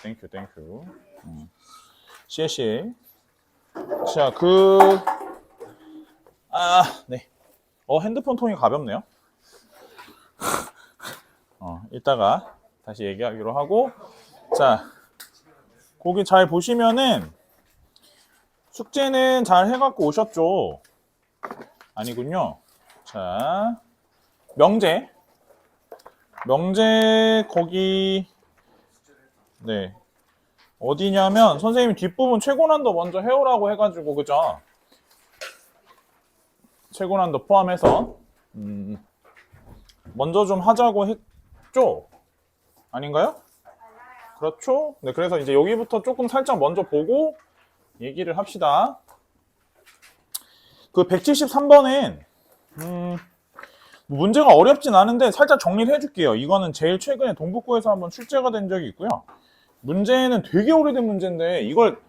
땡큐. CC. 자, 네. 핸드폰 통이 가볍네요. 이따가 다시 얘기하기로 하고. 자, 거기 잘 보시면은 숙제는 잘 해갖고 오셨죠? 아니군요. 자, 명제 거기 네 어디냐면 선생님이 뒷부분 최고난도 먼저 해오라고 해가지고 그죠? 최고난도 포함해서 먼저 좀 하자고 했죠? 아닌가요? 그렇죠? 네, 그래서 이제 여기부터 조금 살짝 먼저 보고 얘기를 합시다. 그 173번은 문제가 어렵진 않은데 살짝 정리를 해줄게요. 이거는 제일 최근에 동북고에서 한번 출제가 된 적이 있고요. 문제는 되게 오래된 문제인데 이걸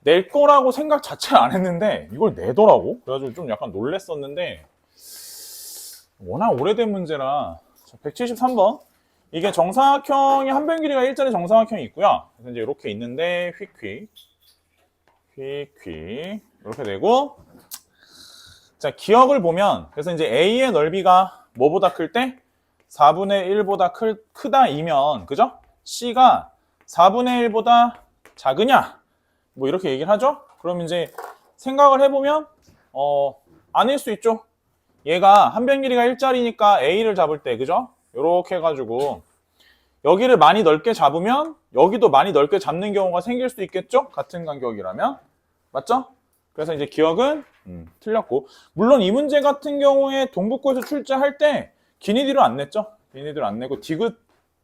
낼 거라고 생각 자체를 안 했는데 이걸 내더라고. 그래가지고 좀 약간 놀랬었는데 워낙 오래된 문제라. 173번 이게 정사각형이 한 변 길이가 일자리 정사각형이 있고요. 그래서 이제 이렇게 있는데 휙휙 이렇게 되고, 자, 기억을 보면 그래서 이제 A의 넓이가 뭐보다 클 때 4분의 1보다 크다이면 그죠? C가 4분의 1보다 작으냐? 뭐 이렇게 얘기를 하죠? 그럼 이제 생각을 해보면 아닐 수 있죠? 얘가 한 변 길이가 일자리니까 A를 잡을 때 그죠? 이렇게 해가지고 여기를 많이 넓게 잡으면 여기도 많이 넓게 잡는 경우가 생길 수 있겠죠? 같은 간격이라면. 맞죠? 그래서 이제 기억은 틀렸고, 물론 이 문제 같은 경우에 동북고에서 출제할 때 기니디로 안 냈죠? 기니디로 안 내고 디귿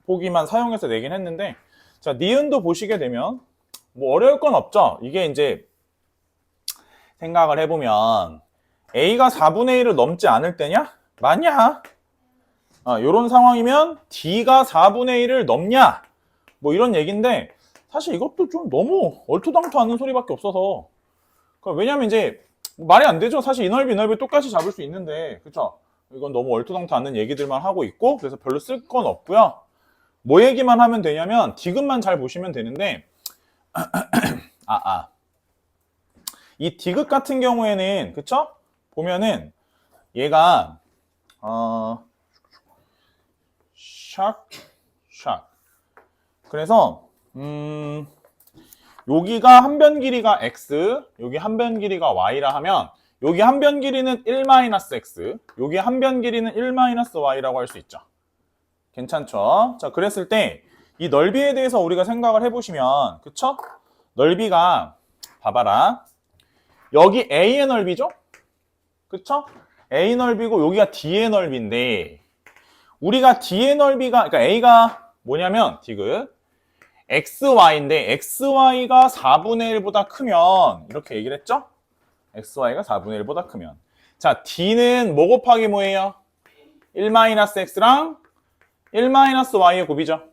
보기만 사용해서 내긴 했는데, 자, 니은도 보시게 되면 뭐 어려울 건 없죠? 이게 이제 생각을 해보면 A가 4분의 1을 넘지 않을 때냐? 맞냐? 요런 상황이면 D가 4분의 1을 넘냐? 뭐 이런 얘기인데 사실 이것도 좀 너무 얼토당토 않는 소리밖에 없어서, 왜냐면 이제 말이 안 되죠. 사실 이 넓이 똑같이 잡을 수 있는데, 그쵸? 이건 너무 얼토당토 않는 얘기들만 하고 있고, 그래서 별로 쓸 건 없고요. 뭐 얘기만 하면 되냐면 디귿만 잘 보시면 되는데 이 디귿 같은 경우에는 그쵸? 보면은 얘가 그래서 여기가 한 변 길이가 x, 여기 한 변 길이가 y라 하면 여기 한 변 길이는 1-x, 여기 한 변 길이는 1-y라고 할 수 있죠. 괜찮죠? 자, 그랬을 때 이 넓이에 대해서 우리가 생각을 해보시면 그쵸? 넓이가 봐봐라. 여기 A의 넓이죠? 그쵸? A 넓이고 여기가 D의 넓이인데 우리가 D의 넓이가, 그러니까 A가 뭐냐면 디귿 XY인데 XY가 4분의 1보다 크면 이렇게 얘기를 했죠? XY가 4분의 1보다 크면, 자, D는 뭐 곱하기 뭐예요? 1-x랑 1-y의 곱이죠.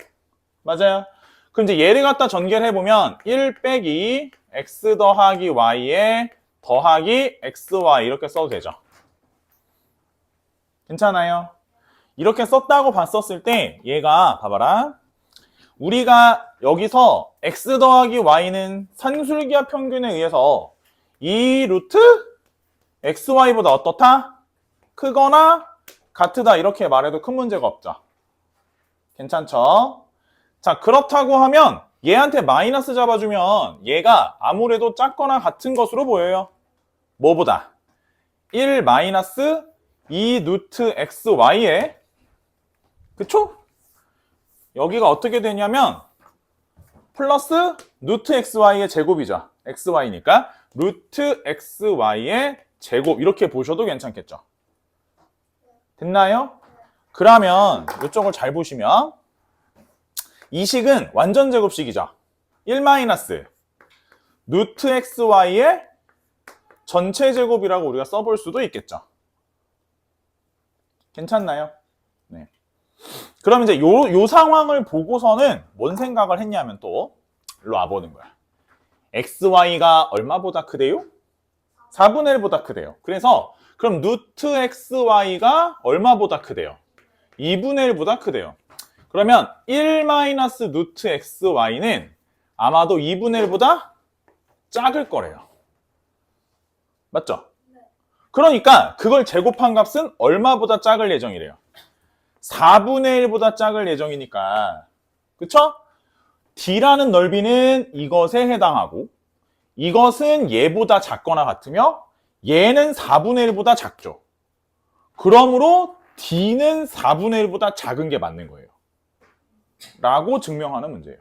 맞아요. 그럼 이제 얘를 갖다 전개를 해보면 1 빼기 x 더하기 y에 더하기 xy 이렇게 써도 되죠. 괜찮아요? 이렇게 썼다고 봤었을 때 얘가 봐봐라. 우리가 여기서 x 더하기 y는 산술기하 평균에 의해서 이 루트 xy보다 어떻다? 크거나 같으다 이렇게 말해도 큰 문제가 없죠. 괜찮죠? 자, 그렇다고 하면 얘한테 마이너스 잡아주면 얘가 아무래도 작거나 같은 것으로 보여요. 뭐보다? 1 마이너스 2 루트 xy에, 그쵸? 여기가 어떻게 되냐면 플러스 루트 xy의 제곱이죠. xy니까 루트 xy의 제곱 이렇게 보셔도 괜찮겠죠. 됐나요? 그러면 이쪽을 잘 보시면 이 식은 완전 제곱식이죠. 1 마이너스 루트 xy의 전체 제곱이라고 우리가 써볼 수도 있겠죠. 괜찮나요? 네. 그럼 이제 요 상황을 보고서는 뭔 생각을 했냐면 또 일로 와보는 거야. xy가 얼마보다 크대요? 4분의 1보다 크대요. 그래서 그럼 루트 xy가 얼마보다 크대요? 2분의 1보다 크대요. 그러면 1 마이너스 루트 xy는 아마도 2분의 1보다 작을 거래요. 맞죠? 그러니까 그걸 제곱한 값은 얼마보다 작을 예정이래요? 4분의 1보다 작을 예정이니까. 그쵸? D라는 넓이는 이것에 해당하고 이것은 얘보다 작거나 같으며 얘는 4분의 1보다 작죠. 그러므로 D는 4분의 1보다 작은 게 맞는 거예요. 라고 증명하는 문제예요.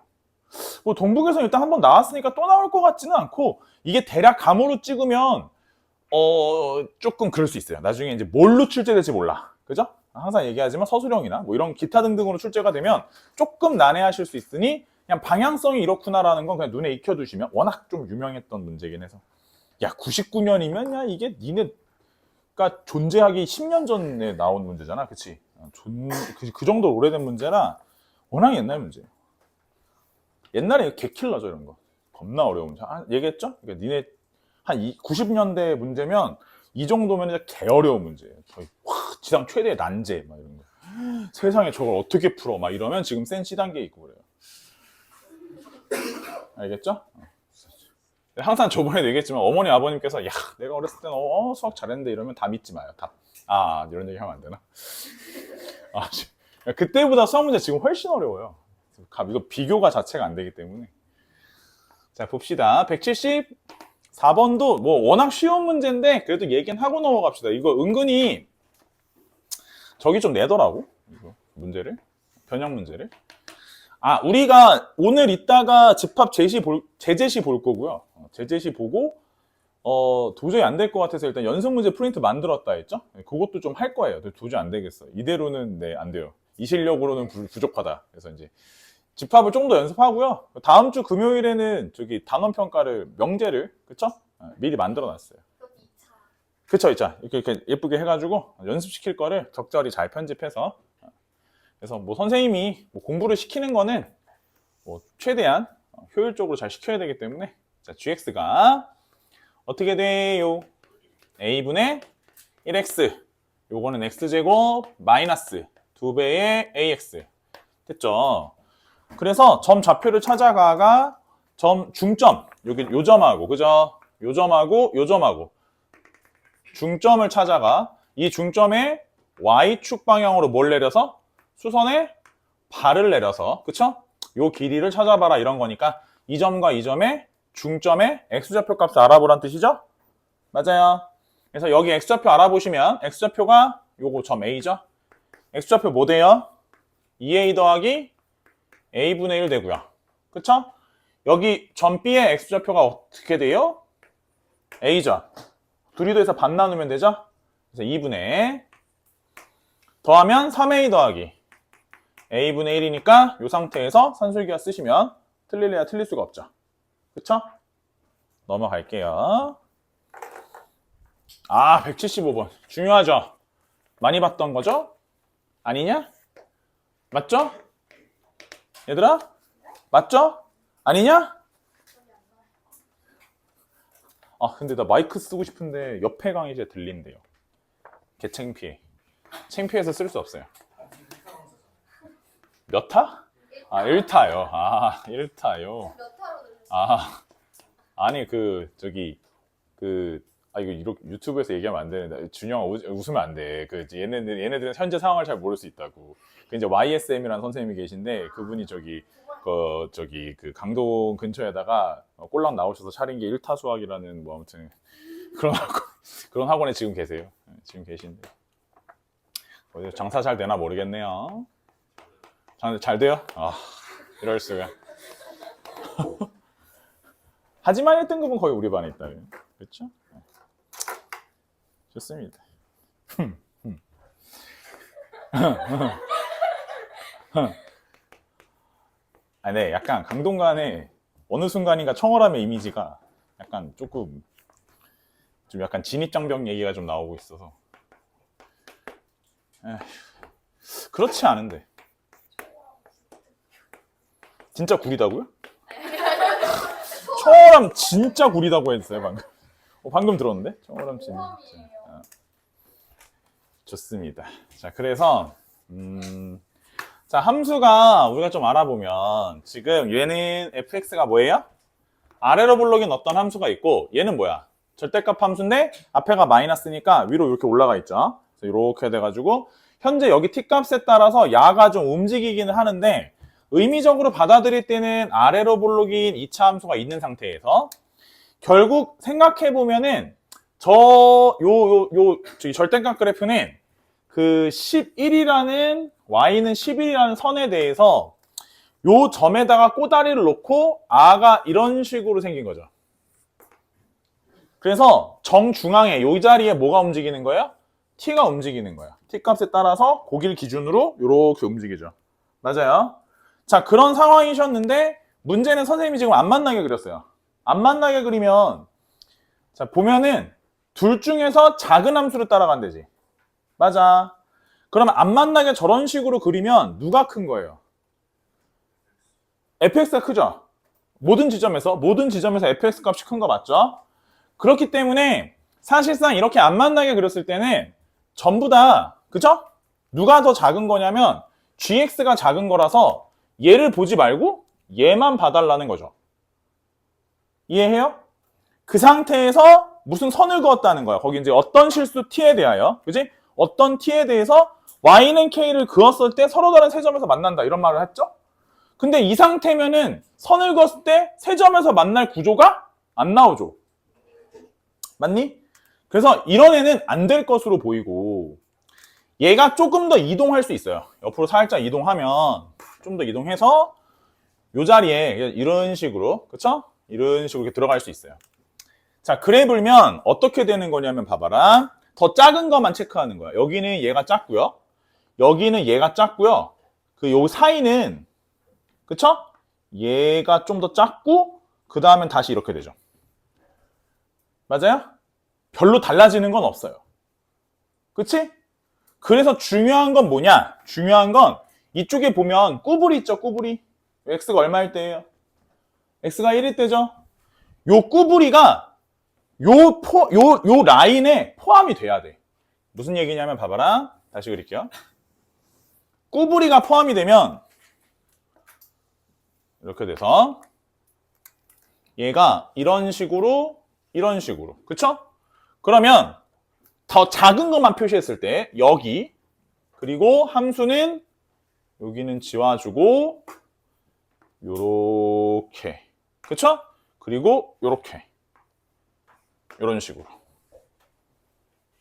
뭐 동북에서 일단 한번 나왔으니까 또 나올 것 같지는 않고 이게 대략 감으로 찍으면 조금 그럴 수 있어요. 나중에 이제 뭘로 출제될지 몰라. 그죠? 항상 얘기하지만 서술형이나 뭐 이런 기타 등등으로 출제가 되면 조금難해하실 수 있으니 그냥 방향성이 이렇구나라는 건 그냥 눈에 익혀두시면 워낙 좀 유명했던 문제긴 해서 야 99년이면 야 이게 니네가 존재하기 10년 전에 나온 문제잖아. 그치? 그 정도로 오래된 문제라 워낙 옛날 문제예요. 옛날에 개킬러죠 이런 거. 겁나 어려운 문제. 얘기했죠? 그러니까 니네 한 90년대 문제면 이 정도면 진짜 개 어려운 문제예요. 거의 지상 최대의 난제 막 이런 거. 세상에 저걸 어떻게 풀어? 막 이러면 지금 센 C 단계에 있고 그래요. 알겠죠? 항상 저번에도 얘기했지만 어머니 아버님께서 야 내가 어렸을 때는 수학 잘했는데 이러면 다 믿지 마요. 다. 이런 얘기 하면 안 되나? 그때보다 수학 문제 지금 훨씬 어려워요. 이거 비교가 자체가 안 되기 때문에. 자 봅시다. 174번도 뭐 워낙 쉬운 문제인데 그래도 얘기는 하고 넘어갑시다. 이거 은근히 저기 좀 내더라고. 이거 문제를. 변형 문제를. 우리가 오늘 이따가 집합 재제시 볼 거고요. 재제시 보고 도저히 안 될 것 같아서 일단 연습 문제 프린트 만들었다 했죠? 그것도 좀 할 거예요. 도저히 안 되겠어. 이대로는 안 돼요. 이 실력으로는 부족하다. 그래서 이제 집합을 좀 더 연습하고요. 다음 주 금요일에는 저기 단원 평가를 명제를 그쵸? 미리 만들어 놨어요. 그쵸, 이렇게 예쁘게 해가지고 연습시킬 거를 적절히 잘 편집해서 그래서 뭐 선생님이 뭐 공부를 시키는 거는 뭐 최대한 효율적으로 잘 시켜야 되기 때문에 자 gx가 어떻게 돼요? a분의 1x 요거는 x제곱 마이너스 2배의 ax 됐죠? 그래서 점 좌표를 찾아가가 중점 여기 요 점하고 그죠? 요 점하고 중점을 찾아가 이 중점에 y축 방향으로 뭘 내려서 수선에 발을 내려서 그쵸? 요 길이를 찾아봐라 이런 거니까 이 점과 이 점의 중점의 x좌표 값을 알아보란 뜻이죠? 맞아요. 그래서 여기 x좌표 알아보시면 x좌표가 요거 점 a죠? x좌표 뭐 돼요? 2a 더하기 a분의 1 되고요. 그쵸? 여기 점 b의 x좌표가 어떻게 돼요? a죠? 둘이 더해서 반 나누면 되죠? 그래서 2분의 더하면 3a 더하기 a분의 1이니까 이 상태에서 산술기하 쓰시면 틀릴래야 틀릴 수가 없죠. 그쵸? 넘어갈게요. 175번. 중요하죠? 많이 봤던 거죠? 아니냐? 맞죠? 얘들아? 맞죠? 아니냐? 근데 나 마이크 쓰고 싶은데 옆에 강의실에 들린대요. 개창피해. 창피해서 쓸 수 없어요. 몇 타? 1타요. 1타요. 몇 타로 들으셨어요? 아니 이거 유튜브에서 얘기하면 안 되는데 준영아 웃으면 안 돼. 얘네들은 현재 상황을 잘 모를 수 있다고. 이제 YSM이라는 선생님이 계신데 그분이 그 강동 근처에다가 꼴랑 나오셔서 차린 게 1타 수학이라는 뭐 아무튼 그런 학원에 지금 계세요. 지금 계신데 장사 잘 되나 모르겠네요. 잘 돼요? 이럴 수가. 하지만 1등급은 거의 우리 반에 있다. 그렇죠? 좋습니다. 네, 약간 강동간에 어느 순간인가 청월함의 이미지가 약간 조금 좀 약간 진입장벽 얘기가 좀 나오고 있어서 그렇지 않은데 진짜 구리다고요? 청월함 진짜 구리다고 했어요 방금. 방금 들었는데? 청월함 진짜. 좋습니다. 자, 그래서 자, 함수가 우리가 좀 알아보면 지금 얘는 fx가 뭐예요? 아래로 블록인 어떤 함수가 있고 얘는 뭐야? 절대값 함수인데 앞에가 마이너스니까 위로 이렇게 올라가 있죠. 그래서 이렇게 돼가지고 현재 여기 t값에 따라서 야가 좀 움직이기는 하는데 의미적으로 받아들일 때는 아래로 블록인 2차 함수가 있는 상태에서 결국 생각해보면은 저기 절대값 그래프는 그 11이라는 y는 11이라는 선에 대해서 요 점에다가 꼬다리를 놓고 아가 이런 식으로 생긴 거죠. 그래서 정중앙에 요 자리에 뭐가 움직이는 거예요? t가 움직이는 거예요. t 값에 따라서 고기를 기준으로 이렇게 움직이죠. 맞아요. 자, 그런 상황이셨는데 문제는 선생님이 지금 안 만나게 그렸어요. 안 만나게 그리면 자 보면은 둘 중에서 작은 함수를 따라간대지. 맞아. 그러면 안 만나게 저런 식으로 그리면 누가 큰 거예요? fx가 크죠? 모든 지점에서 fx 값이 큰 거 맞죠? 그렇기 때문에 사실상 이렇게 안 만나게 그렸을 때는 전부 다 그죠? 누가 더 작은 거냐면 gx가 작은 거라서 얘를 보지 말고 얘만 봐달라는 거죠. 이해해요? 그 상태에서 무슨 선을 그었다는 거야. 거기 이제 어떤 실수 t에 대하여, 그지? 어떤 t에 대해서 y는 k를 그었을 때 서로 다른 세 점에서 만난다 이런 말을 했죠? 근데 이 상태면은 선을 그었을 때 세 점에서 만날 구조가 안 나오죠. 맞니? 그래서 이런 애는 안 될 것으로 보이고 얘가 조금 더 이동할 수 있어요. 옆으로 살짝 이동하면 좀 더 이동해서 이 자리에 이런 식으로, 그쵸? 이런 식으로 이렇게 들어갈 수 있어요. 자, 그래 불면 어떻게 되는 거냐면 봐봐라. 더 작은 것만 체크하는 거야. 여기는 얘가 작고요. 여기는 얘가 작고요. 그 요 사이는 그쵸? 얘가 좀 더 작고 그 다음엔 다시 이렇게 되죠. 맞아요? 별로 달라지는 건 없어요. 그치? 그래서 중요한 건 뭐냐? 중요한 건 이쪽에 보면 꾸불이 있죠, 꾸불이. x가 얼마일 때예요? x가 1일 때죠? 요 꾸불이가 요 라인에 포함이 돼야 돼. 무슨 얘기냐면 봐봐라. 다시 그릴게요. 꾸불이가 포함이 되면 이렇게 돼서 얘가 이런 식으로 그쵸? 그러면 더 작은 것만 표시했을 때 여기 그리고 함수는 여기는 지워주고 요렇게 그쵸? 그리고 요렇게 이런 식으로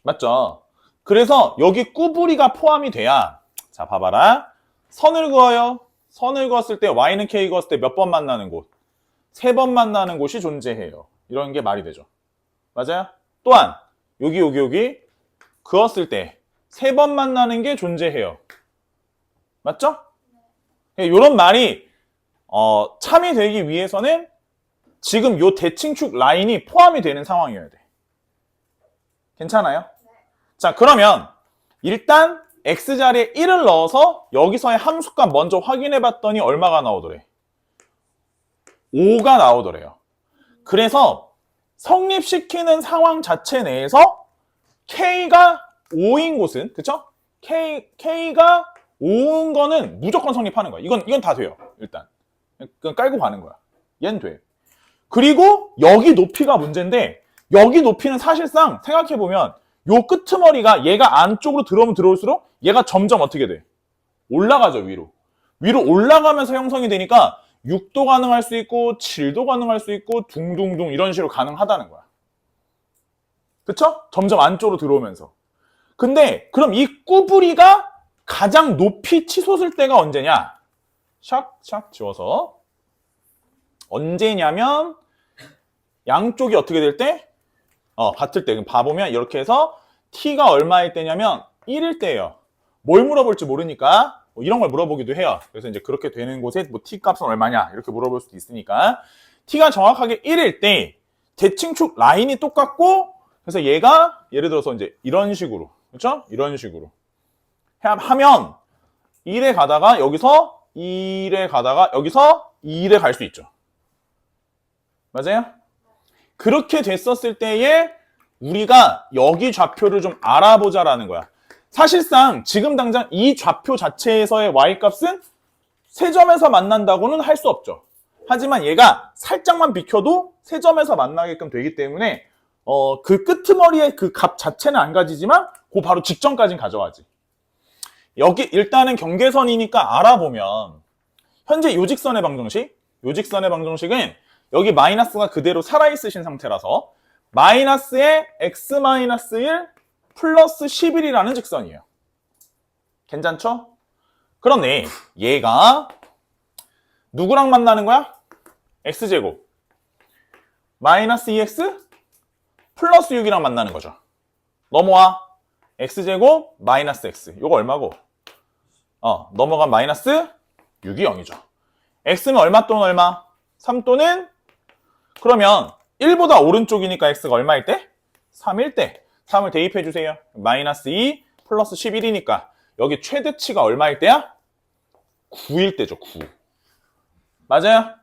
맞죠? 그래서 여기 꾸불이가 포함이 돼야 자 봐봐라 선을 그어요. 선을 그었을 때 y는 k 그었을 때 몇 번 만나는 곳? 3번 만나는 곳이 존재해요. 이런 게 말이 되죠. 맞아요? 또한 여기 그었을 때 3번 만나는 게 존재해요. 맞죠? 이런 말이 참이 되기 위해서는 지금 요 대칭축 라인이 포함이 되는 상황이어야 돼. 괜찮아요? 자, 그러면 일단 x자리에 1을 넣어서 여기서의 함수값 먼저 확인해 봤더니 얼마가 나오더래? 5가 나오더래요. 그래서 성립시키는 상황 자체 내에서 k가 5인 곳은 그쵸? k가 5인 거는 무조건 성립하는 거야. 이건 다 돼요. 일단 그냥 깔고 가는 거야. 얘는 돼. 그리고 여기 높이가 문제인데 여기 높이는 사실상 생각해보면 요 끄트머리가 얘가 안쪽으로 들어오면 들어올수록 얘가 점점 어떻게 돼? 올라가죠, 위로. 위로 올라가면서 형성이 되니까 6도 가능할 수 있고 7도 가능할 수 있고 둥둥둥 이런 식으로 가능하다는 거야. 그쵸? 점점 안쪽으로 들어오면서. 근데 그럼 이 꾸불이가 가장 높이 치솟을 때가 언제냐? 샥샥 지워서 언제냐면 양쪽이 어떻게 될 때? 같을 때. 그럼 봐보면 이렇게 해서 t가 얼마일 때냐면 1일 때예요. 뭘 물어볼지 모르니까 뭐 이런 걸 물어보기도 해요. 그래서 이제 그렇게 되는 곳에 뭐 t 값은 얼마냐 이렇게 물어볼 수도 있으니까 t가 정확하게 1일 때 대칭축 라인이 똑같고 그래서 얘가 예를 들어서 이제 이런 식으로 그렇죠? 이런 식으로 하면 1에 가다가 여기서 1에 가다가 여기서 2에 갈 수 있죠. 맞아요? 그렇게 됐었을 때에 우리가 여기 좌표를 좀 알아보자라는 거야. 사실상 지금 당장 이 좌표 자체에서의 y값은 세점에서 만난다고는 할 수 없죠. 하지만 얘가 살짝만 비켜도 세점에서 만나게끔 되기 때문에 그 끄트머리의 그 값 자체는 안 가지지만 그 바로 직전까지는 가져가지. 여기 일단은 경계선이니까 알아보면 현재 요직선의 방정식은 여기 마이너스가 그대로 살아있으신 상태라서 마이너스의 x-1 플러스 11이라는 직선이에요. 괜찮죠? 그런데 얘가 누구랑 만나는 거야? x제곱 마이너스 2x 플러스 6이랑 만나는 거죠. 넘어와. x제곱 마이너스 x. 요거 얼마고? 넘어간 마이너스 6이 0이죠. x는 얼마 또는 얼마? 3 또는? 그러면 1보다 오른쪽이니까 x가 얼마일 때? 3일 때. 3을 대입해 주세요. 마이너스 2 플러스 11이니까 여기 최대치가 얼마일 때야? 9일 때죠. 9. 맞아요?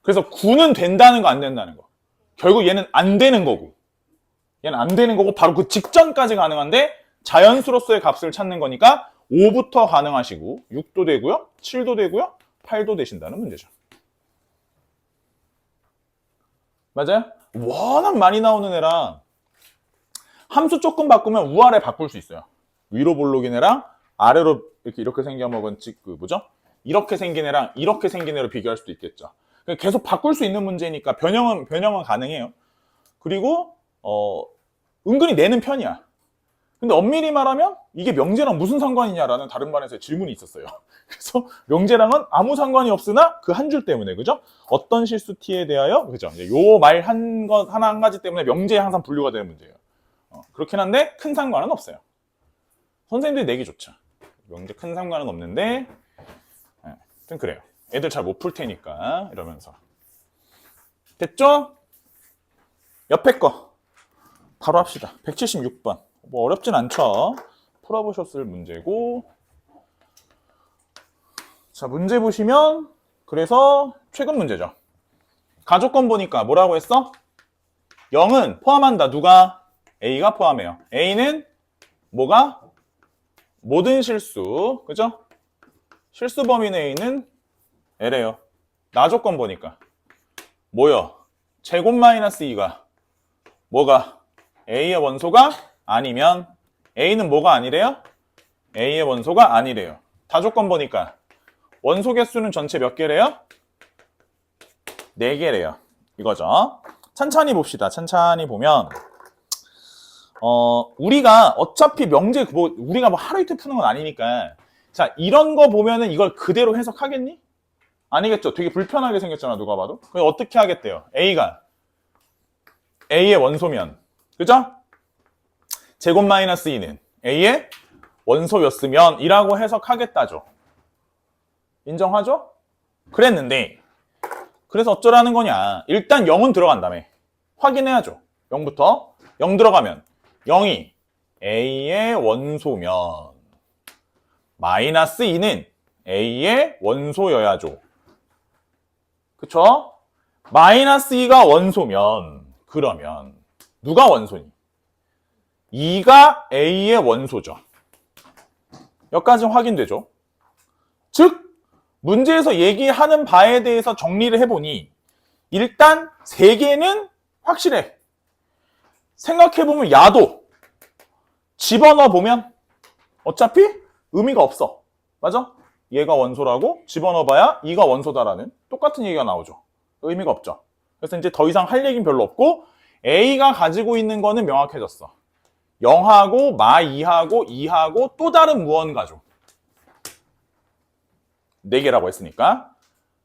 그래서 9는 된다는 거 안 된다는 거. 결국 얘는 안 되는 거고. 얘는 안 되는 거고 바로 그 직전까지 가능한데 자연수로서의 값을 찾는 거니까 5부터 가능하시고 6도 되고요. 7도 되고요. 8도 되신다는 문제죠. 맞아요? 워낙 많이 나오는 애랑 함수 조금 바꾸면 우아래 바꿀 수 있어요. 위로 볼록인 애랑 아래로 이렇게 생겨먹은 이렇게 생긴 애랑 이렇게 생긴 애로 비교할 수도 있겠죠. 계속 바꿀 수 있는 문제니까 변형은 가능해요. 그리고 은근히 내는 편이야. 근데 엄밀히 말하면 이게 명제랑 무슨 상관이냐라는 다른 반에서 질문이 있었어요. 그래서 명제랑은 아무 상관이 없으나 그 한 줄 때문에, 그죠? 어떤 실수 t에 대하여, 그죠? 요 말 한 가지 때문에 명제에 항상 분류가 되는 문제예요. 그렇긴 한데 큰 상관은 없어요. 선생님들이 내기 좋죠. 명제 큰 상관은 없는데, 좀 그래요. 애들 잘 못 풀 테니까 이러면서. 됐죠? 옆에 거 바로 합시다. 176번. 뭐 어렵진 않죠. 풀어보셨을 문제고. 자, 문제 보시면 그래서 최근 문제죠. 가족권 보니까 뭐라고 했어? 0은 포함한다. 누가? A가 포함해요. A는 뭐가? 모든 실수. 그죠? 실수 범위 내에 있는 L에요. 나조건 보니까 뭐요? 제곱 마이너스 2가 뭐가? A의 원소가 아니면 A는 뭐가 아니래요? A의 원소가 아니래요. 다조건 보니까 원소 개수는 전체 몇 개래요? 4개래요. 이거죠. 천천히 봅시다. 천천히 보면 우리가 어차피 명제 우리가 뭐 하루 이틀 푸는 건 아니니까 자, 이런 거 보면은 이걸 그대로 해석하겠니? 아니겠죠. 되게 불편하게 생겼잖아, 누가 봐도. 그럼 어떻게 하겠대요? A가 A의 원소면, 그죠? 제곱 마이너스 2는 A의 원소였으면 이라고 해석하겠다죠. 인정하죠? 그랬는데 그래서 어쩌라는 거냐. 일단 0은 들어간다며. 확인해야죠. 0부터 0 들어가면 0이 A의 원소면 마이너스 2는 A의 원소여야죠. 그쵸? 마이너스 2가 원소면 그러면 누가 원소니? 2가 A의 원소죠. 여기까지는 확인되죠. 즉 문제에서 얘기하는 바에 대해서 정리를 해보니 일단 3개는 확실해. 생각해보면 야도 집어넣어보면 어차피 의미가 없어. 맞아? 얘가 원소라고 집어넣어봐야 2가 원소다라는 똑같은 얘기가 나오죠. 의미가 없죠. 그래서 이제 더 이상 할 얘기는 별로 없고 A가 가지고 있는 거는 명확해졌어. 0하고 마2하고 2하고 또 다른 무언가죠. 4개라고 했으니까.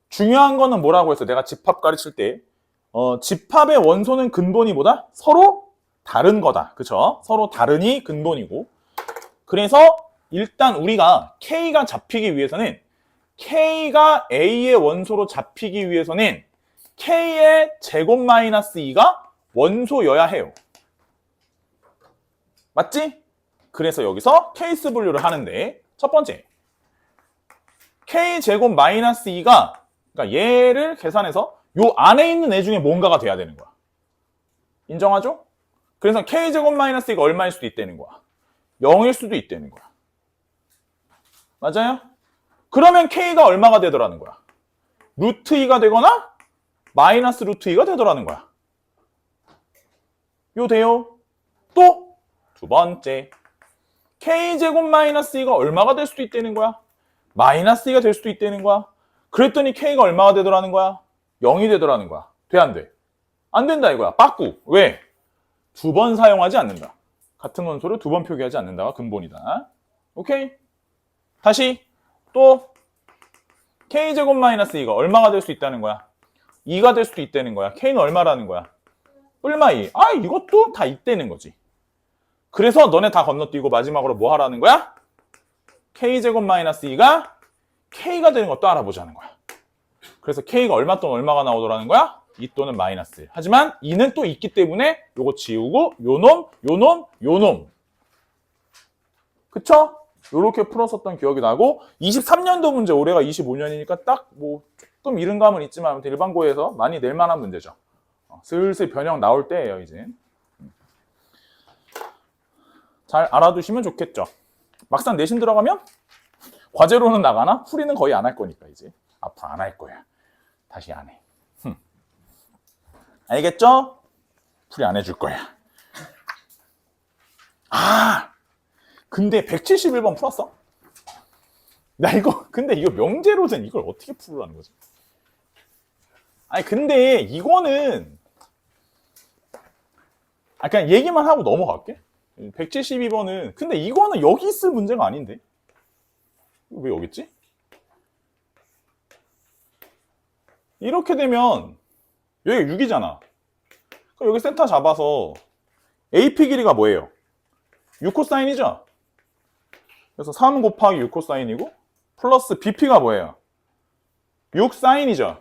중요한 거는 뭐라고 했어? 내가 집합 가르칠 때 집합의 원소는 근본이 뭐다? 서로 다른 거다. 그쵸? 서로 다르니 근본이고. 그래서 일단 우리가 K가 잡히기 위해서는 K가 A의 원소로 잡히기 위해서는 K의 제곱 마이너스 2가 원소여야 해요. 맞지? 그래서 여기서 케이스 분류를 하는데 첫 번째 K 제곱 마이너스 2가 그러니까 얘를 계산해서 요 안에 있는 애 중에 뭔가가 돼야 되는 거야. 인정하죠? 그래서 K 제곱 마이너스 2가 얼마일 수도 있다는 거야. 0일 수도 있다는 거야. 맞아요? 그러면 K가 얼마가 되더라는 거야? 루트 2가 되거나 마이너스 루트 2가 되더라는 거야. 요 돼요? 또 두 번째 K제곱 마이너스 2가 얼마가 될 수도 있다는 거야? 마이너스 2가 될 수도 있다는 거야. 그랬더니 K가 얼마가 되더라는 거야? 0이 되더라는 거야. 돼, 안 돼? 안 된다 이거야. 빠꾸. 왜? 두 번 사용하지 않는다. 같은 원소를 두 번 표기하지 않는다가 근본이다. 오케이? 다시 또 K제곱 마이너스 2가 얼마가 될 수 있다는 거야? 2가 될 수도 있다는 거야. K는 얼마라는 거야? 뿔마 2. 아, 이것도 다 있다는 거지. 그래서 너네 다 건너뛰고 마지막으로 뭐 하라는 거야? K제곱 마이너스 2가 K가 되는 것도 알아보자는 거야. 그래서 K가 얼마 또는 얼마가 나오더라는 거야? 2 또는 마이너스. 하지만 2는 또 있기 때문에 요거 지우고 요놈, 요놈, 요놈. 그쵸? 요렇게 풀었었던 기억이 나고 23년도 문제, 올해가 25년이니까 딱 뭐 조금 이른 감은 있지만 일반고에서 많이 낼 만한 문제죠. 슬슬 변형 나올 때예요, 이제. 잘 알아두시면 좋겠죠. 막상 내신 들어가면 과제로는 나가나 풀이는 거의 안 할 거니까 이제 앞으로 안 할 거야. 다시 안 해. 알겠죠? 풀이 안 해줄 거야. 아, 근데 171번 풀었어? 나 이거 근데 이거 명제로는 이걸 어떻게 풀으라는 거지? 아니 근데 이거는 그냥 얘기만 하고 넘어갈게. 172번은 근데 이거는 여기 있을 문제가 아닌데 왜 여기 있지? 이렇게 되면 여기가 6이잖아. 그럼 여기 센터 잡아서 AP 길이가 뭐예요? 6코사인이죠? 그래서 3 곱하기 6코사인이고 플러스 BP가 뭐예요? 6사인이죠?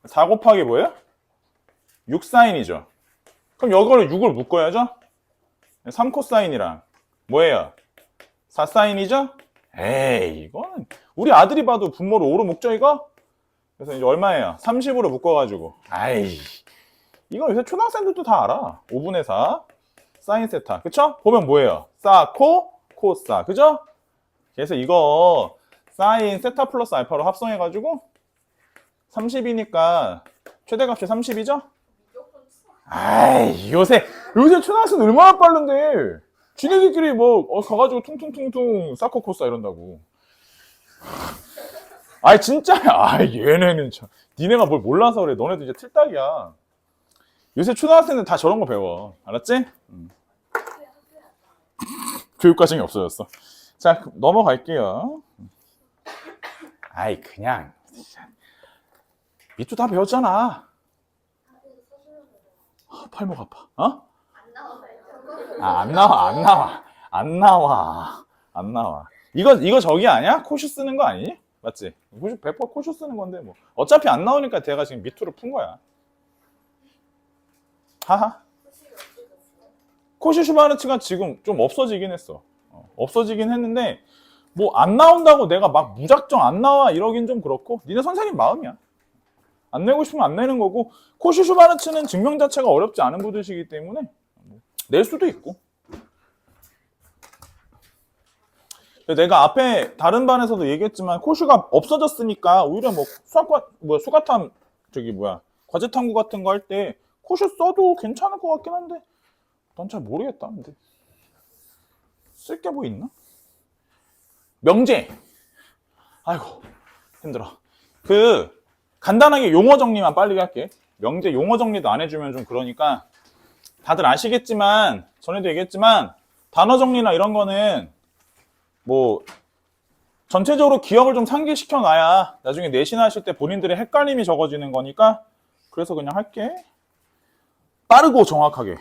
4 곱하기 뭐예요? 6사인이죠? 그럼 이거를 6을 묶어야죠? 3코사인이랑 뭐예요? 4사인이죠? 에이 이거는 우리 아들이 봐도 분모를 5로 묶죠 이거? 그래서 이제 얼마예요? 30으로 묶어가지고 아이 이거 요새 초등학생들도 다 알아. 5분의 4 사인 세타 그쵸? 보면 뭐예요? 사, 코, 코사 그죠? 그래서 이거 사인 세타 플러스 알파로 합성해가지고 30이니까 최대값이 30이죠? 아이 요새 초등학생 얼마나 빠른데 지네들끼리 뭐 가가지고 퉁퉁퉁퉁 사코 코사 이런다고. 아이 진짜야. 아이 얘네는 참 니네가 뭘 몰라서 그래. 너네도 이제 틀딱이야. 요새 초등학생들 다 저런 거 배워. 알았지? 교육과정이 없어졌어. 자 넘어갈게요. 아이 그냥 밑도 다 배웠잖아. 팔목 아파. 어? 안 나와. 이거 저기 아니야? 코슈 쓰는 거 아니니? 맞지? 100% 코슈 쓰는 건데 뭐 어차피 안 나오니까 제가 지금 밑으로 푼 거야. 하하. 코슈 슈바르츠가 지금 좀 없어지긴 했어. 없어지긴 했는데 뭐 안 나온다고 내가 막 무작정 안 나와 이러긴 좀 그렇고 니네 선생님 마음이야. 안 내고 싶으면 안 내는 거고 코슈 슈바르츠는 증명 자체가 어렵지 않은 부분이기 때문에 낼 수도 있고. 내가 앞에 다른 반에서도 얘기했지만 코슈가 없어졌으니까 오히려 뭐 수가탐 과제 탐구 같은 거 할 때 코슈 써도 괜찮을 것 같긴 한데 난 잘 모르겠다. 근데 쓸 게 뭐 있나? 명제. 아이고 힘들어. 간단하게 용어 정리만 빨리 할게. 명제 용어 정리도 안 해주면 좀 그러니까 다들 아시겠지만 전에도 얘기했지만 단어 정리나 이런 거는 뭐 전체적으로 기억을 좀 상기시켜 놔야 나중에 내신하실 때 본인들의 헷갈림이 적어지는 거니까 그래서 그냥 할게. 빠르고 정확하게.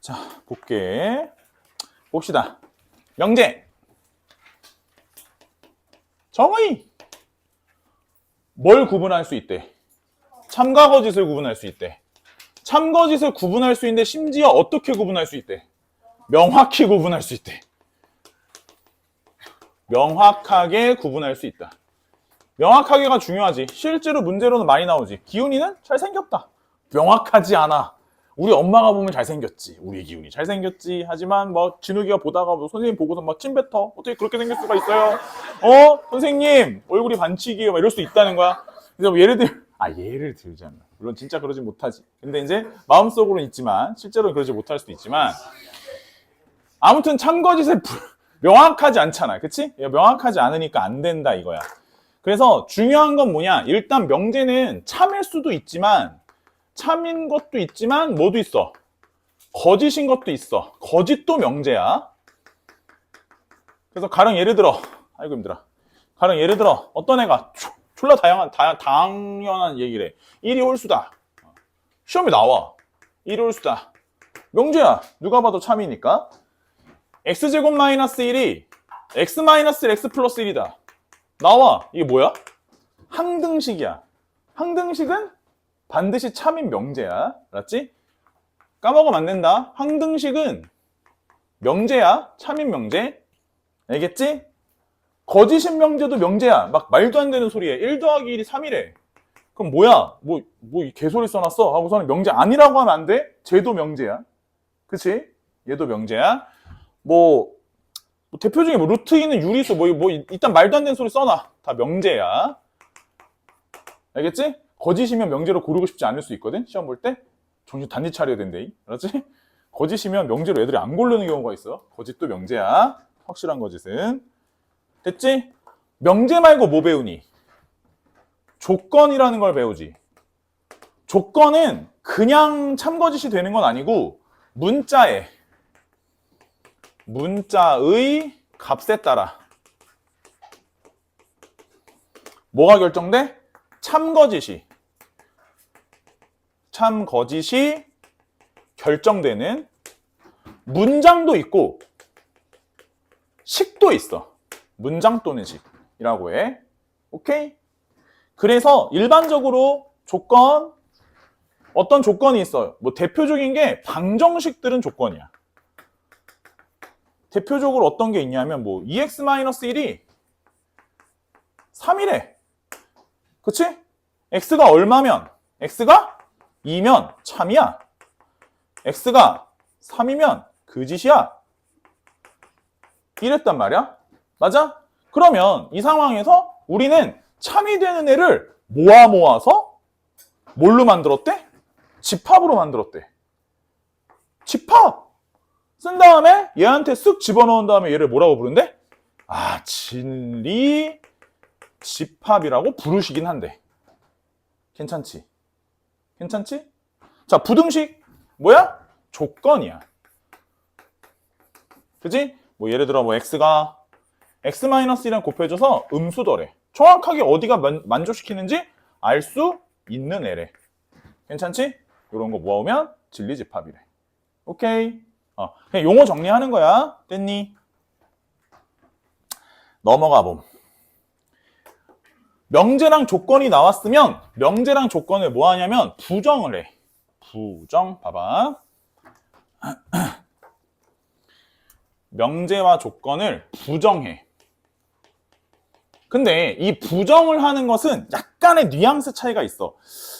자 볼게. 봅시다. 명제 정의 뭘 구분할 수 있대? 참과 거짓을 구분할 수 있대. 참거짓을 구분할 수 있는데 심지어 어떻게 구분할 수 있대? 명확히 구분할 수 있대. 명확하게 구분할 수 있다. 명확하게가 중요하지. 실제로 문제로는 많이 나오지. 기훈이는 잘생겼다. 명확하지 않아. 우리 엄마가 보면 잘생겼지. 우리 기훈이 잘생겼지. 하지만 뭐 진욱이가 보다가 뭐 선생님 보고서 막 침뱉어. 어떻게 그렇게 생길 수가 있어요? 선생님 얼굴이 반칙이에요. 막 이럴 수 있다는 거야. 그래서 뭐 예를 들자면 물론 진짜 그러지 못하지. 근데 이제 마음속으로는 있지만 실제로는 그러지 못할 수도 있지만 아무튼 참거짓에 명확하지 않잖아. 그치? 명확하지 않으니까 안 된다 이거야. 그래서 중요한 건 뭐냐? 일단 명제는 참일 수도 있지만 참인 것도 있지만 뭐도 있어? 거짓인 것도 있어. 거짓도 명제야. 그래서 가령 예를 들어 아이고 힘들어. 가령 예를 들어 어떤 애가 졸라 당연한 얘기를 해. 1이 홀수다. 시험에 나와. 1이 홀수다. 명제야. 누가 봐도 참이니까. x제곱 마이너스 1이 x 마이너스 x 플러스 1이다. 나와. 이게 뭐야? 항등식이야. 항등식은 반드시 참인 명제야. 알았지? 까먹으면 안 된다. 항등식은 명제야. 참인 명제. 알겠지? 거짓인 명제도 명제야. 막 말도 안 되는 소리에 1 더하기 1이 3이래. 그럼 뭐야? 뭐 개소리 써놨어? 하고서는 명제 아니라고 하면 안 돼? 쟤도 명제야. 그치? 얘도 명제야. 뭐 대표 중에 뭐 루트 2는 유리수 일단 말도 안 되는 소리 써놔. 다 명제야. 알겠지? 거짓이면 명제로 고르고 싶지 않을 수 있거든. 시험 볼 때 정신 단지 차려야 된대. 알았지? 거짓이면 명제로 애들이 안 고르는 경우가 있어. 거짓도 명제야. 확실한 거짓은. 됐지? 명제 말고 뭐 배우니? 조건이라는 걸 배우지. 조건은 그냥 참거짓이 되는 건 아니고 문자의 값에 따라 뭐가 결정돼? 참거짓이 결정되는 문장도 있고 식도 있어. 문장 또는 식이라고 해. 오케이? 그래서 일반적으로 어떤 조건이 있어요. 뭐 대표적인 게 방정식들은 조건이야. 대표적으로 어떤 게 있냐면 뭐 2x-1이 3이래. 그치? x가 얼마면? x가 2면 참이야. x가 3이면 거짓이야. 이랬단 말이야. 맞아? 그러면 이 상황에서 우리는 참이 되는 애를 모아서 뭘로 만들었대? 집합으로 만들었대. 집합! 쓴 다음에 얘한테 쓱 집어넣은 다음에 얘를 뭐라고 부른대? 진리 집합이라고 부르시긴 한데. 괜찮지? 자, 부등식 뭐야? 조건이야. 그지? 뭐 예를 들어 뭐 x가 x-1이랑 곱해줘서 음수더래. 정확하게 어디가 만족시키는지 알 수 있는 애래. 괜찮지? 이런 거 모아오면 진리집합이래. 오케이. 그냥 용어 정리하는 거야. 됐니? 넘어가 봄. 명제랑 조건이 나왔으면 명제랑 조건을 뭐 하냐면 부정을 해. 부정 봐봐. 명제와 조건을 부정해. 근데 이 부정을 하는 것은 약간의 뉘앙스 차이가 있어.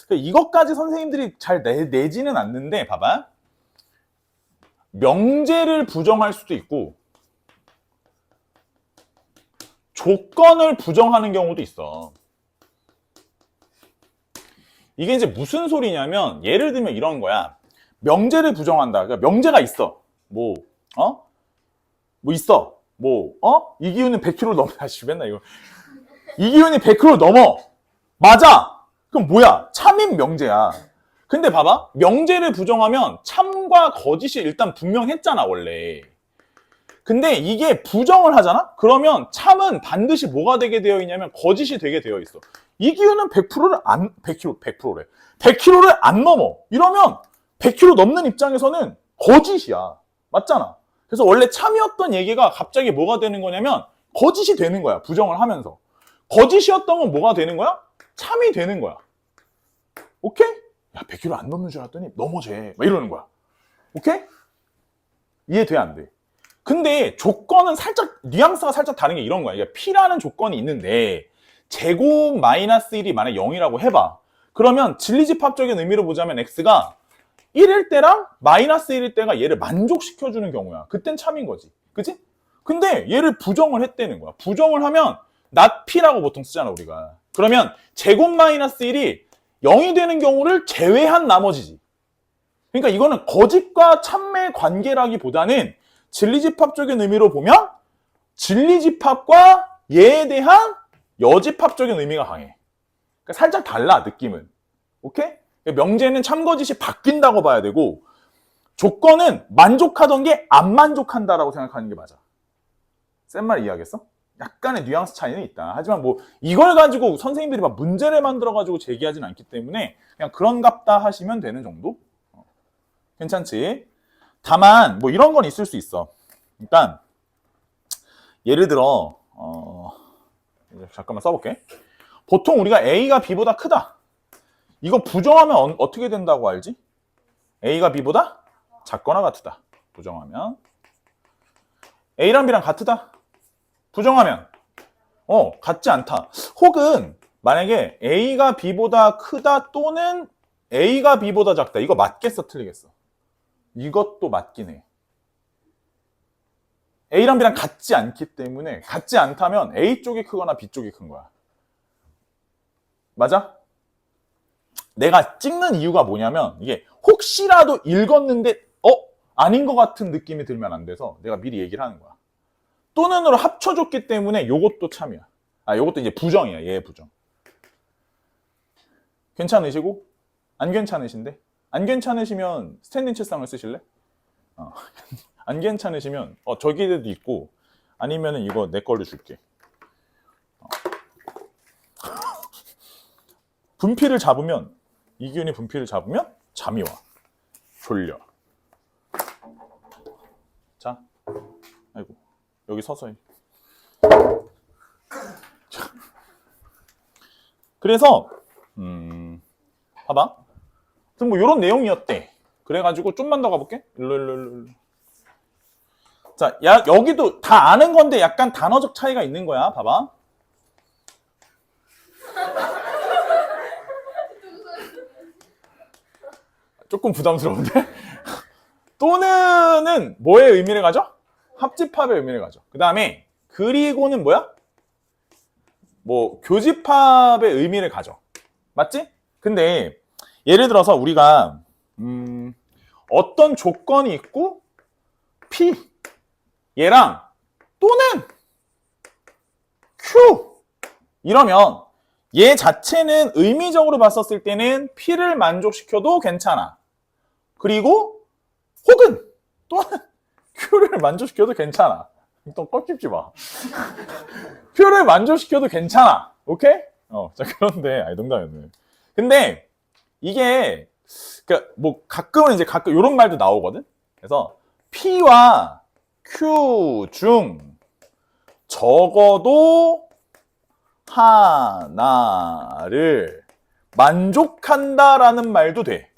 이것까지 선생님들이 잘 내지는 않는데 봐봐. 명제를 부정할 수도 있고 조건을 부정하는 경우도 있어. 이게 이제 무슨 소리냐면 예를 들면 이런 거야. 명제를 부정한다. 그러니까 명제가 있어. 있어. 이기훈은 100kg 넘어. 맨날 이거. 이기훈이 100kg 넘어. 맞아. 그럼 뭐야? 참인 명제야. 근데 봐봐. 명제를 부정하면 참과 거짓이 일단 분명했잖아, 원래. 근데 이게 부정을 하잖아? 그러면 참은 반드시 뭐가 되게 되어 있냐면 거짓이 되게 되어 있어. 이기훈은 100kg를 안 넘어. 이러면 100kg 넘는 입장에서는 거짓이야. 맞잖아. 그래서 원래 참이었던 얘기가 갑자기 뭐가 되는 거냐면 거짓이 되는 거야. 부정을 하면서. 거짓이었던 건 뭐가 되는 거야? 참이 되는 거야. 오케이? 야, 100kg 안 넘는 줄 알았더니 넘어져. 막 이러는 거야. 오케이? 이해돼, 안 돼? 근데 조건은 살짝, 뉘앙스가 살짝 다른 게 이런 거야. 그러니까 P라는 조건이 있는데, 제곱 마이너스 1이 만약 0이라고 해봐. 그러면 진리집합적인 의미로 보자면 X가 1일 때랑 마이너스 1일 때가 얘를 만족시켜주는 경우야. 그땐 참인 거지. 그치? 근데 얘를 부정을 했다는 거야. 부정을 하면 not p라고 보통 쓰잖아, 우리가. 그러면 제곱 마이너스 1이 0이 되는 경우를 제외한 나머지지. 그러니까 이거는 거짓과 참매의 관계라기보다는 진리집합적인 의미로 보면 진리집합과 얘에 대한 여집합적인 의미가 강해. 그러니까 살짝 달라, 느낌은. 오케이? 명제는 참거짓이 바뀐다고 봐야 되고 조건은 만족하던 게 안 만족한다라고 생각하는 게 맞아. 센 말 이해하겠어? 약간의 뉘앙스 차이는 있다. 하지만 뭐 이걸 가지고 선생님들이 막 문제를 만들어가지고 제기하진 않기 때문에 그냥 그런갑다 하시면 되는 정도? 괜찮지? 다만 뭐 이런 건 있을 수 있어. 일단 예를 들어 잠깐만 써볼게. 보통 우리가 A가 B보다 크다. 이거 부정하면 어떻게 된다고 알지? A가 B보다 작거나 같다. 부정하면 A랑 B랑 같다. 부정하면 같지 않다. 혹은 만약에 A가 B보다 크다 또는 A가 B보다 작다. 이거 맞겠어, 틀리겠어? 이것도 맞긴 해. A랑 B랑 같지 않기 때문에 같지 않다면 A 쪽이 크거나 B 쪽이 큰 거야. 맞아? 내가 찍는 이유가 뭐냐면 이게 혹시라도 읽었는데 아닌 것 같은 느낌이 들면 안 돼서 내가 미리 얘기를 하는 거야. 또는으로 합쳐줬기 때문에 요것도 참이야. 요것도 이제 부정이야. 얘 부정. 괜찮으시고? 안 괜찮으신데? 안 괜찮으시면 스탠딩 책상을 쓰실래? 안 괜찮으시면 저기에도 있고 아니면은 이거 내 걸로 줄게. 분필을 잡으면 이기훈이 분필을 잡으면 잠이 와. 졸려. 자, 아이고 여기 서서 해. 그래서 봐봐. 뭐 이런 내용이었대. 그래가지고 좀만 더 가볼게. 일로. 자, 여기도 다 아는 건데 약간 단어적 차이가 있는 거야. 봐봐. 조금 부담스러운데? 또는은 뭐의 의미를 가져? 합집합의 의미를 가져. 그 다음에 그리고는 뭐야? 뭐 교집합의 의미를 가져. 맞지? 근데 예를 들어서 우리가 어떤 조건이 있고 P 얘랑 또는 Q 이러면 얘 자체는 의미적으로 봤었을 때는 P를 만족시켜도 괜찮아. 그리고 혹은 또는 Q를 만족시켜도 괜찮아. 또 꺾입지 마. Q를 만족시켜도 괜찮아. 오케이? 자, 그런데 농담이었네. 근데 이게 뭐 가끔은 이런 말도 나오거든. 그래서 P와 Q 중 적어도 하나를 만족한다라는 말도 돼.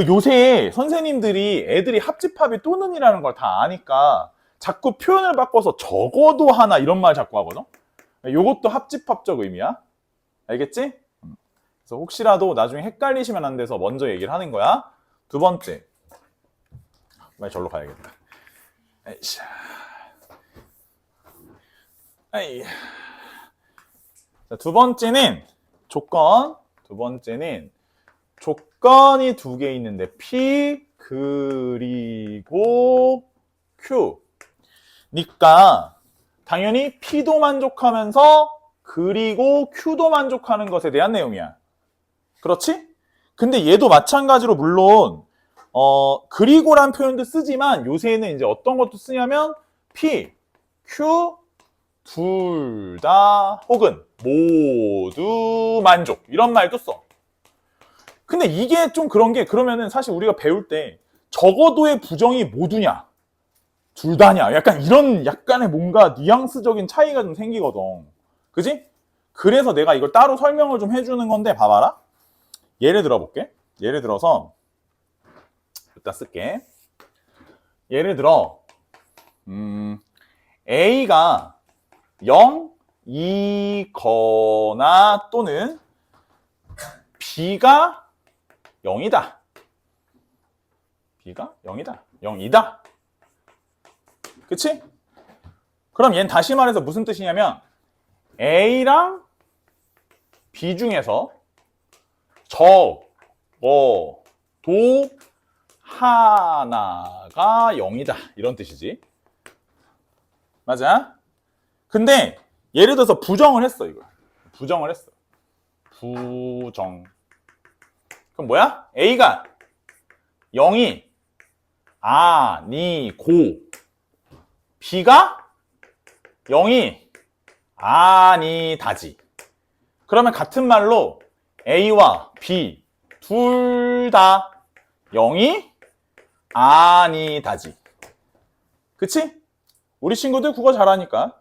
요새 선생님들이 애들이 합집합이 또는이라는 걸 다 아니까 자꾸 표현을 바꿔서 적어도 하나 이런 말 자꾸 하거든. 요것도 합집합적 의미야. 알겠지? 그래서 혹시라도 나중에 헷갈리시면 안 돼서 먼저 얘기를 하는 거야. 두 번째. 빨리 절로 가야겠다. 에이샤. 에이. 자, 두 번째는 조건이 두 개 있는데 P 그리고 Q. 니까 당연히 P도 만족하면서 그리고 Q도 만족하는 것에 대한 내용이야. 그렇지? 근데 얘도 마찬가지로 물론 그리고란 표현도 쓰지만 요새는 이제 어떤 것도 쓰냐면 P, Q 둘 다 혹은 모두 만족 이런 말도 써. 근데 이게 좀 그런 게 그러면은 사실 우리가 배울 때 적어도의 부정이 모두냐 둘 다냐 약간 이런 약간의 뭔가 뉘앙스적인 차이가 좀 생기거든. 그지? 그래서 내가 이걸 따로 설명을 좀 해주는 건데 봐봐라. 예를 들어볼게. 예를 들어서 일단 쓸게. 예를 들어 A가 0이거나 또는 B가 0이다. B가 0이다. 0이다. 그치? 그럼 얘는 다시 말해서 무슨 뜻이냐면 A랑 B 중에서 적어도 하나가 0이다. 이런 뜻이지. 맞아? 근데 예를 들어서 부정을 했어, 이걸. 부정을 했어. 부정. 그럼 뭐야? A가 0이 아니고 B가 0이 아니다지. 그러면 같은 말로 A와 B 둘 다 0이 아니다지. 그치? 우리 친구들 국어 잘하니까.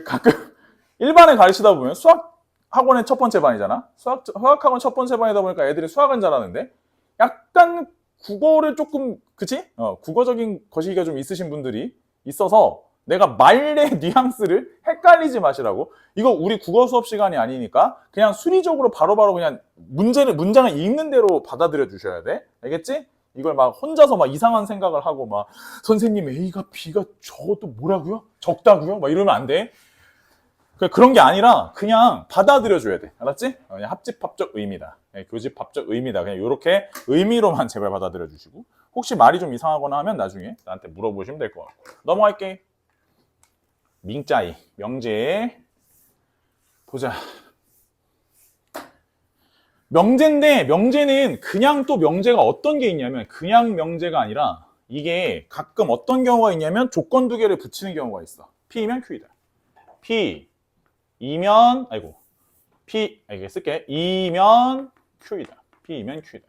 가끔 일반에 가르치다 보면 수학 학원의 첫 번째 반이잖아. 수학 학원 첫 번째 반이다 보니까 애들이 수학은 잘하는데 약간 국어를 조금 그치? 국어적인 거시기가 좀 있으신 분들이 있어서 내가 말의 뉘앙스를 헷갈리지 마시라고. 이거 우리 국어 수업 시간이 아니니까 그냥 수리적으로 바로바로 그냥 문장을 읽는 대로 받아들여 주셔야 돼. 알겠지? 이걸 막 혼자서 막 이상한 생각을 하고 막 선생님 A가 B가 적어도 뭐라고요? 적다고요? 막 이러면 안 돼. 그런 게 아니라 그냥 받아들여 줘야 돼. 알았지? 그냥 합집합적 의미다. 교집합적 의미다. 그냥 이렇게 의미로만 제발 받아들여 주시고 혹시 말이 좀 이상하거나 하면 나중에 나한테 물어보시면 될 것 같고. 넘어갈게. 밍짜이 명제 보자. 명제인데 명제는 그냥 또 명제가 어떤 게 있냐면 그냥 명제가 아니라 이게 가끔 어떤 경우가 있냐면 조건 두 개를 붙이는 경우가 있어. P이면 Q이다. P이면 이게 쓸게. E면 Q이다. P이면 Q이다.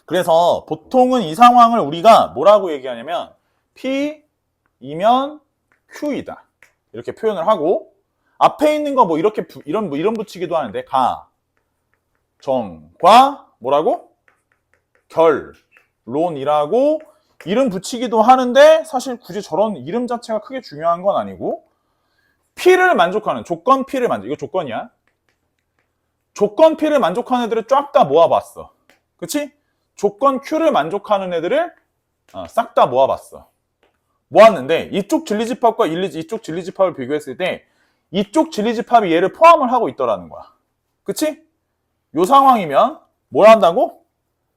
그래서 보통은 이 상황을 우리가 뭐라고 얘기하냐면 P이면 Q이다. 이렇게 표현을 하고 앞에 있는 거 뭐 이렇게 이런 붙이기도 하는데 정과 뭐라고? 결론이라고 이름 붙이기도 하는데 사실 굳이 저런 이름 자체가 크게 중요한 건 아니고 P를 만족하는 조건 P를 이거 조건이야. 조건 P를 만족하는 애들을 쫙 다 모아봤어. 그치? 조건 Q를 만족하는 애들을 싹 다 모아봤어. 모았는데 이쪽 진리집합과 이쪽 진리집합을 비교했을 때 이쪽 진리집합이 얘를 포함을 하고 있더라는 거야. 그치? 요 상황이면 뭘 한다고?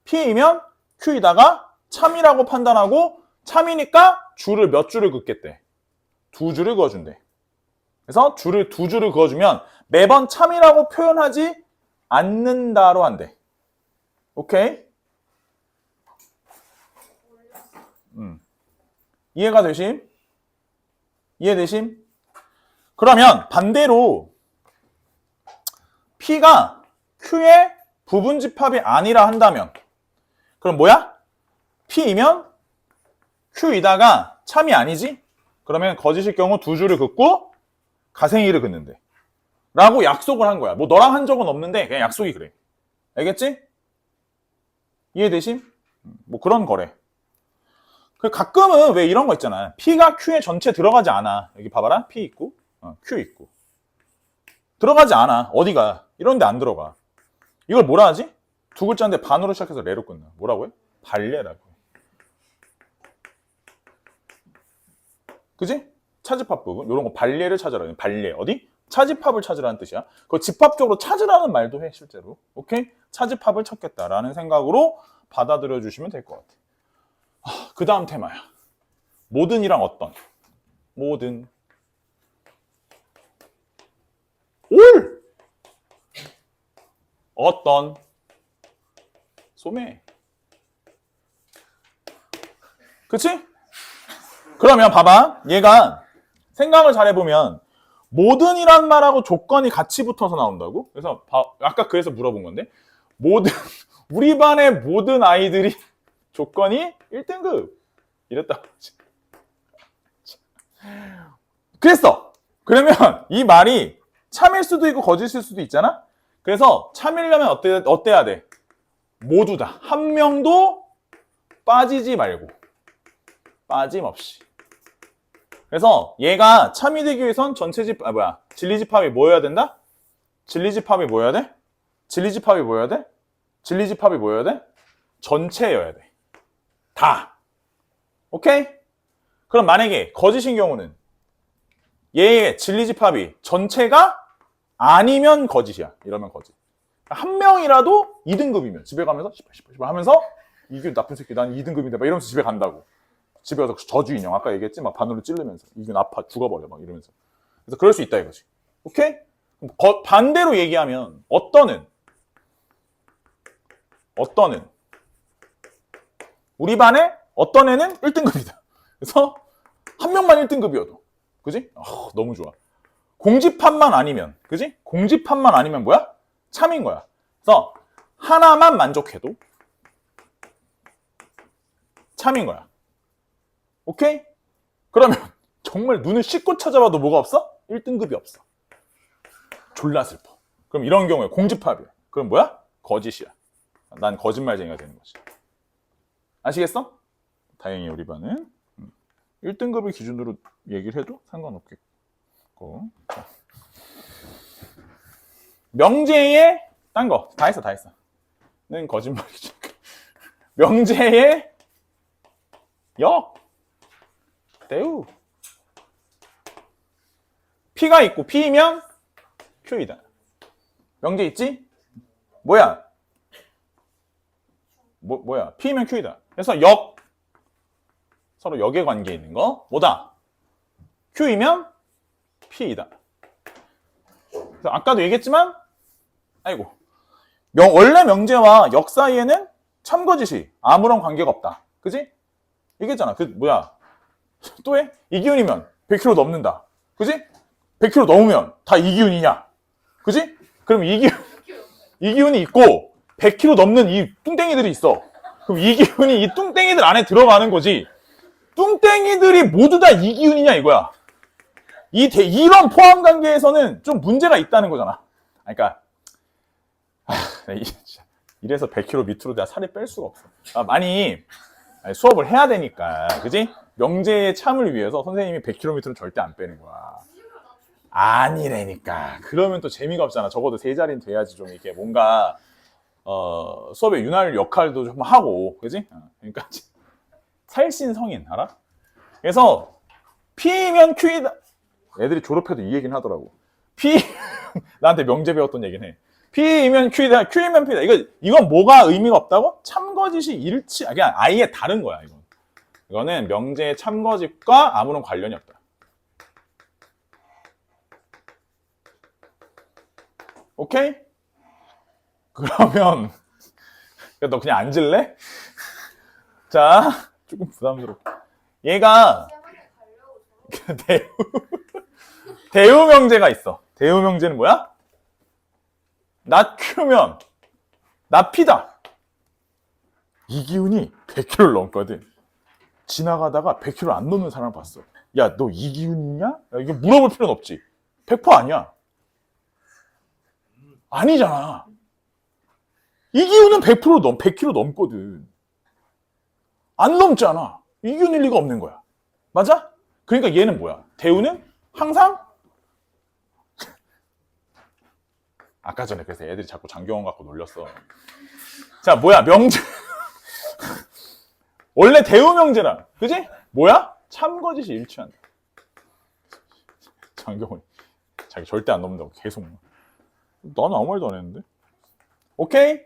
P이면 Q이다가 참이라고 판단하고 참이니까 줄을 몇 줄을 긋겠대? 2줄을 그어준대. 그래서 줄을 2줄을 그어주면 매번 참이라고 표현하지 않는다로 한대. 오케이? 이해가 되심? 이해되심? 그러면 반대로 P가 Q의 부분집합이 아니라 한다면 그럼 뭐야? P이면 Q이다가 참이 아니지? 그러면 거짓일 경우 2줄을 긋고 가생이를 긋는데 라고 약속을 한 거야. 뭐 너랑 한 적은 없는데 그냥 약속이 그래. 알겠지? 이해되심? 뭐 그런 거래. 가끔은 왜 이런 거 있잖아. P가 Q에 전체 들어가지 않아. 여기 봐봐라. P 있고 Q 있고 들어가지 않아. 어디가? 이런데 안 들어가. 이걸 뭐라 하지? 두 글자인데 반으로 시작해서 레로 끝나. 뭐라고 해? 발레라고. 그지? 차집합 부분. 이런 거 발레를 찾으라. 발레. 어디? 차집합을 찾으라는 뜻이야. 그거 집합적으로 찾으라는 말도 해, 실제로. 오케이? 차집합을 찾겠다라는 생각으로 받아들여 주시면 될 것 같아. 그 다음 테마야. 모든이랑 어떤? 모든. 올! 어떤? 소매. 그치? 그러면 봐봐. 얘가 생각을 잘 해보면 모든이란 말하고 조건이 같이 붙어서 나온다고? 그래서 아까 그래서 물어본 건데 우리 반의 모든 아이들이 조건이 1등급 이랬다고 하지. 그랬어. 그러면 이 말이 참일 수도 있고 거짓일 수도 있잖아. 그래서 참이려면 어때야 돼? 모두다. 한 명도 빠지지 말고 빠짐없이. 그래서 얘가 참이 되기 위해선 진리집합이 뭐여야 된다? 진리집합이 뭐여야 돼? 진리집합이 뭐여야 돼? 진리집합이 뭐여야 돼? 전체여야 돼. 다. 오케이? 그럼 만약에 거짓인 경우는 얘의 진리집합이 전체가 아니면 거짓이야. 이러면 거짓. 한 명이라도 2등급이면 집에 가면서 씨발 하면서 이게 나쁜 새끼 난 2등급인데 막 이러면서 집에 간다고. 집에 가서 저주 인형 아까 얘기했지 막 바늘로 찌르면서 이건 아파 죽어버려 막 이러면서. 그래서 그럴 수 있다 이거지. 오케이? 반대로 얘기하면 어떤은 우리 반에 어떤 애는 1등급이다. 그래서 한 명만 1등급이어도 그지? 너무 좋아. 공집합만 아니면 그지? 공집합만 아니면 뭐야? 참인 거야. 그래서 하나만 만족해도 참인 거야. 오케이? 그러면 정말 눈을 씻고 찾아봐도 뭐가 없어? 1등급이 없어. 졸라 슬퍼. 그럼 이런 경우에 공집합이야. 그럼 뭐야? 거짓이야. 난 거짓말쟁이가 되는 거지. 아시겠어? 다행히 우리 반은 1등급을 기준으로 얘기를 해도 상관없겠고. 명제의 딴 거 다 했어. 는 거짓말이죠. 명제의 역 대우 P가 있고 P이면 Q이다. 명제 있지? 뭐야? 뭐야? P면 Q이다. 그래서 서로 역의 관계에 있는 거 뭐다? Q이면 P이다. 그래서 아까도 얘기했지만 아이고 원래 명제와 역 사이에는 참거짓이 아무런 관계가 없다. 그지? 얘기했잖아. 또 해? 이기훈이면 100kg 넘는다. 그지? 100kg 넘으면 다 이기훈이냐? 그지? 그럼 이기훈이 있고 100kg 넘는 이 뚱땡이들이 있어. 그럼 이기훈이 이 뚱땡이들 안에 들어가는 거지. 뚱땡이들이 모두 다 이기훈이냐 이거야. 이런 포함 관계에서는 좀 문제가 있다는 거잖아. 그러니까 이래서 100kg 밑으로 내가 살이 뺄 수가 없어. 많이 수업을 해야 되니까, 그지? 명제의 참을 위해서 선생님이 100kg 밑으로 절대 안 빼는 거야. 아니라니까. 그러면 또 재미가 없잖아. 적어도 세 자리는 돼야지 좀 이렇게 뭔가 수업의 윤활 역할도 좀 하고, 그지? 그러니까 살신성인 알아? 그래서 P면 Q이다. 애들이 졸업해도 이 얘기는 하더라고. 나한테 명제 배웠던 얘기는 해. P이면 Q이다, Q이면 P다. 이건 뭐가 의미가 없다고? 참거짓이 그냥 아예 다른 거야, 이건. 이거는 명제의 참거짓과 아무런 관련이 없다. 오케이? 그러면, 너 그냥 앉을래? 자, 조금 부담스럽다. 얘가, 대우 명제가 있어. 대우 명제는 뭐야? 나 Q면 나 P다. 이기훈이 100kg를 넘거든. 지나가다가 100kg 안 넘는 사람을 봤어. 야, 너 이기훈이냐? 야, 이거 물어볼 필요는 없지. 100% 아니야. 아니잖아. 이기훈은 100kg 넘거든. 안 넘잖아. 이기훈일 리가 없는 거야. 맞아? 그러니까 얘는 뭐야? 대우는 항상 아까 전에 그래서 애들이 자꾸 장경원 갖고 놀렸어. 자, 뭐야? 명제. 원래 대우 명제랑, 그지? 뭐야? 참거짓이 일치한다. 장경원. 자기 절대 안 넘는다고 계속. 나는 아무 말도 안 했는데. 오케이?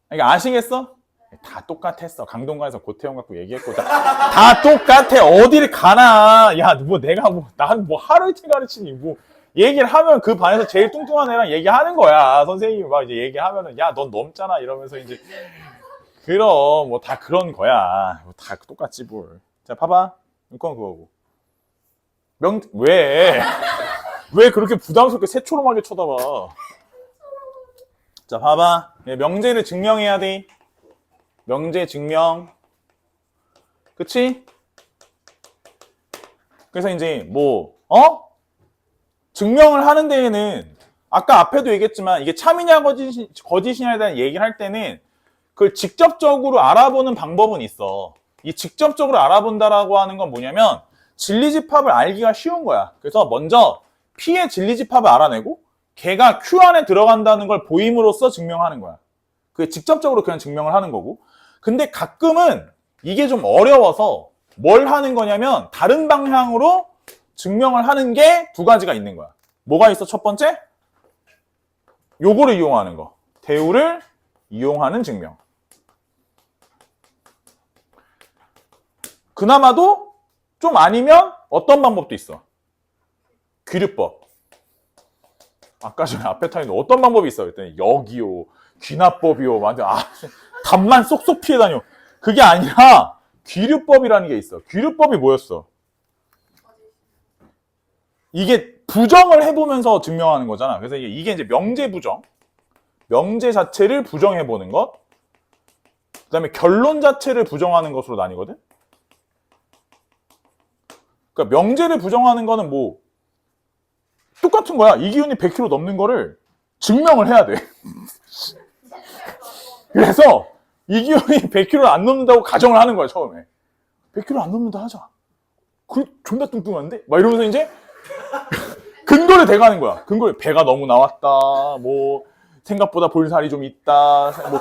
그러니까 아시겠어? 다 똑같았어. 강동가에서 고태영 갖고 얘기했고. 다 똑같아. 어디를 가나. 야, 난 하루 이틀 가르치니, 얘기를 하면 그 반에서 제일 뚱뚱한 애랑 얘기하는 거야. 선생님이 막 이제 얘기하면은, 야, 넌 넘잖아. 이러면서 이제. 그럼, 다 그런 거야. 다 똑같지, 뭘. 자, 봐봐. 이건 그거고. 왜 그렇게 부담스럽게 새초롬하게 쳐다봐. 자, 봐봐. 명제를 증명해야 돼. 명제 증명. 그치? 그래서 이제, 증명을 하는 데에는, 아까 앞에도 얘기했지만, 이게 참이냐 거짓이냐에 대한 얘기를 할 때는, 그걸 직접적으로 알아보는 방법은 있어. 이 직접적으로 알아본다라고 하는 건 뭐냐면, 진리집합을 알기가 쉬운 거야. 그래서 먼저, P의 진리집합을 알아내고, 걔가 Q 안에 들어간다는 걸 보임으로써 증명하는 거야. 그게 직접적으로 그냥 증명을 하는 거고. 근데 가끔은 이게 좀 어려워서 뭘 하는 거냐면 다른 방향으로 증명을 하는 게 두 가지가 있는 거야. 뭐가 있어? 첫 번째? 요거를 이용하는 거. 대우를 이용하는 증명. 그나마도 좀 아니면 어떤 방법도 있어? 귀류법. 아까 전에 앞에 타 있는 어떤 방법이 있어? 그랬더니 여기요, 귀납법이요. 맞아. 답만 쏙쏙 피해 다녀. 그게 아니라 귀류법이라는 게 있어. 귀류법이 뭐였어? 이게 부정을 해보면서 증명하는 거잖아. 그래서 이게 이제 명제 부정. 명제 자체를 부정해보는 것. 그 다음에 결론 자체를 부정하는 것으로 나뉘거든. 그러니까 명제를 부정하는 거는 뭐 똑같은 거야. 이 기운이 100kg 넘는 거를 증명을 해야 돼. 그래서 이 기운이 100kg를 안 넘는다고 가정을 하는 거야, 처음에. 100kg 안 넘는다 하자. 그 존나 뚱뚱한데? 막 이러면서 이제 근거를 대가는 거야. 근거를 배가 너무 나왔다. 뭐 생각보다 볼살이 좀 있다. 뭐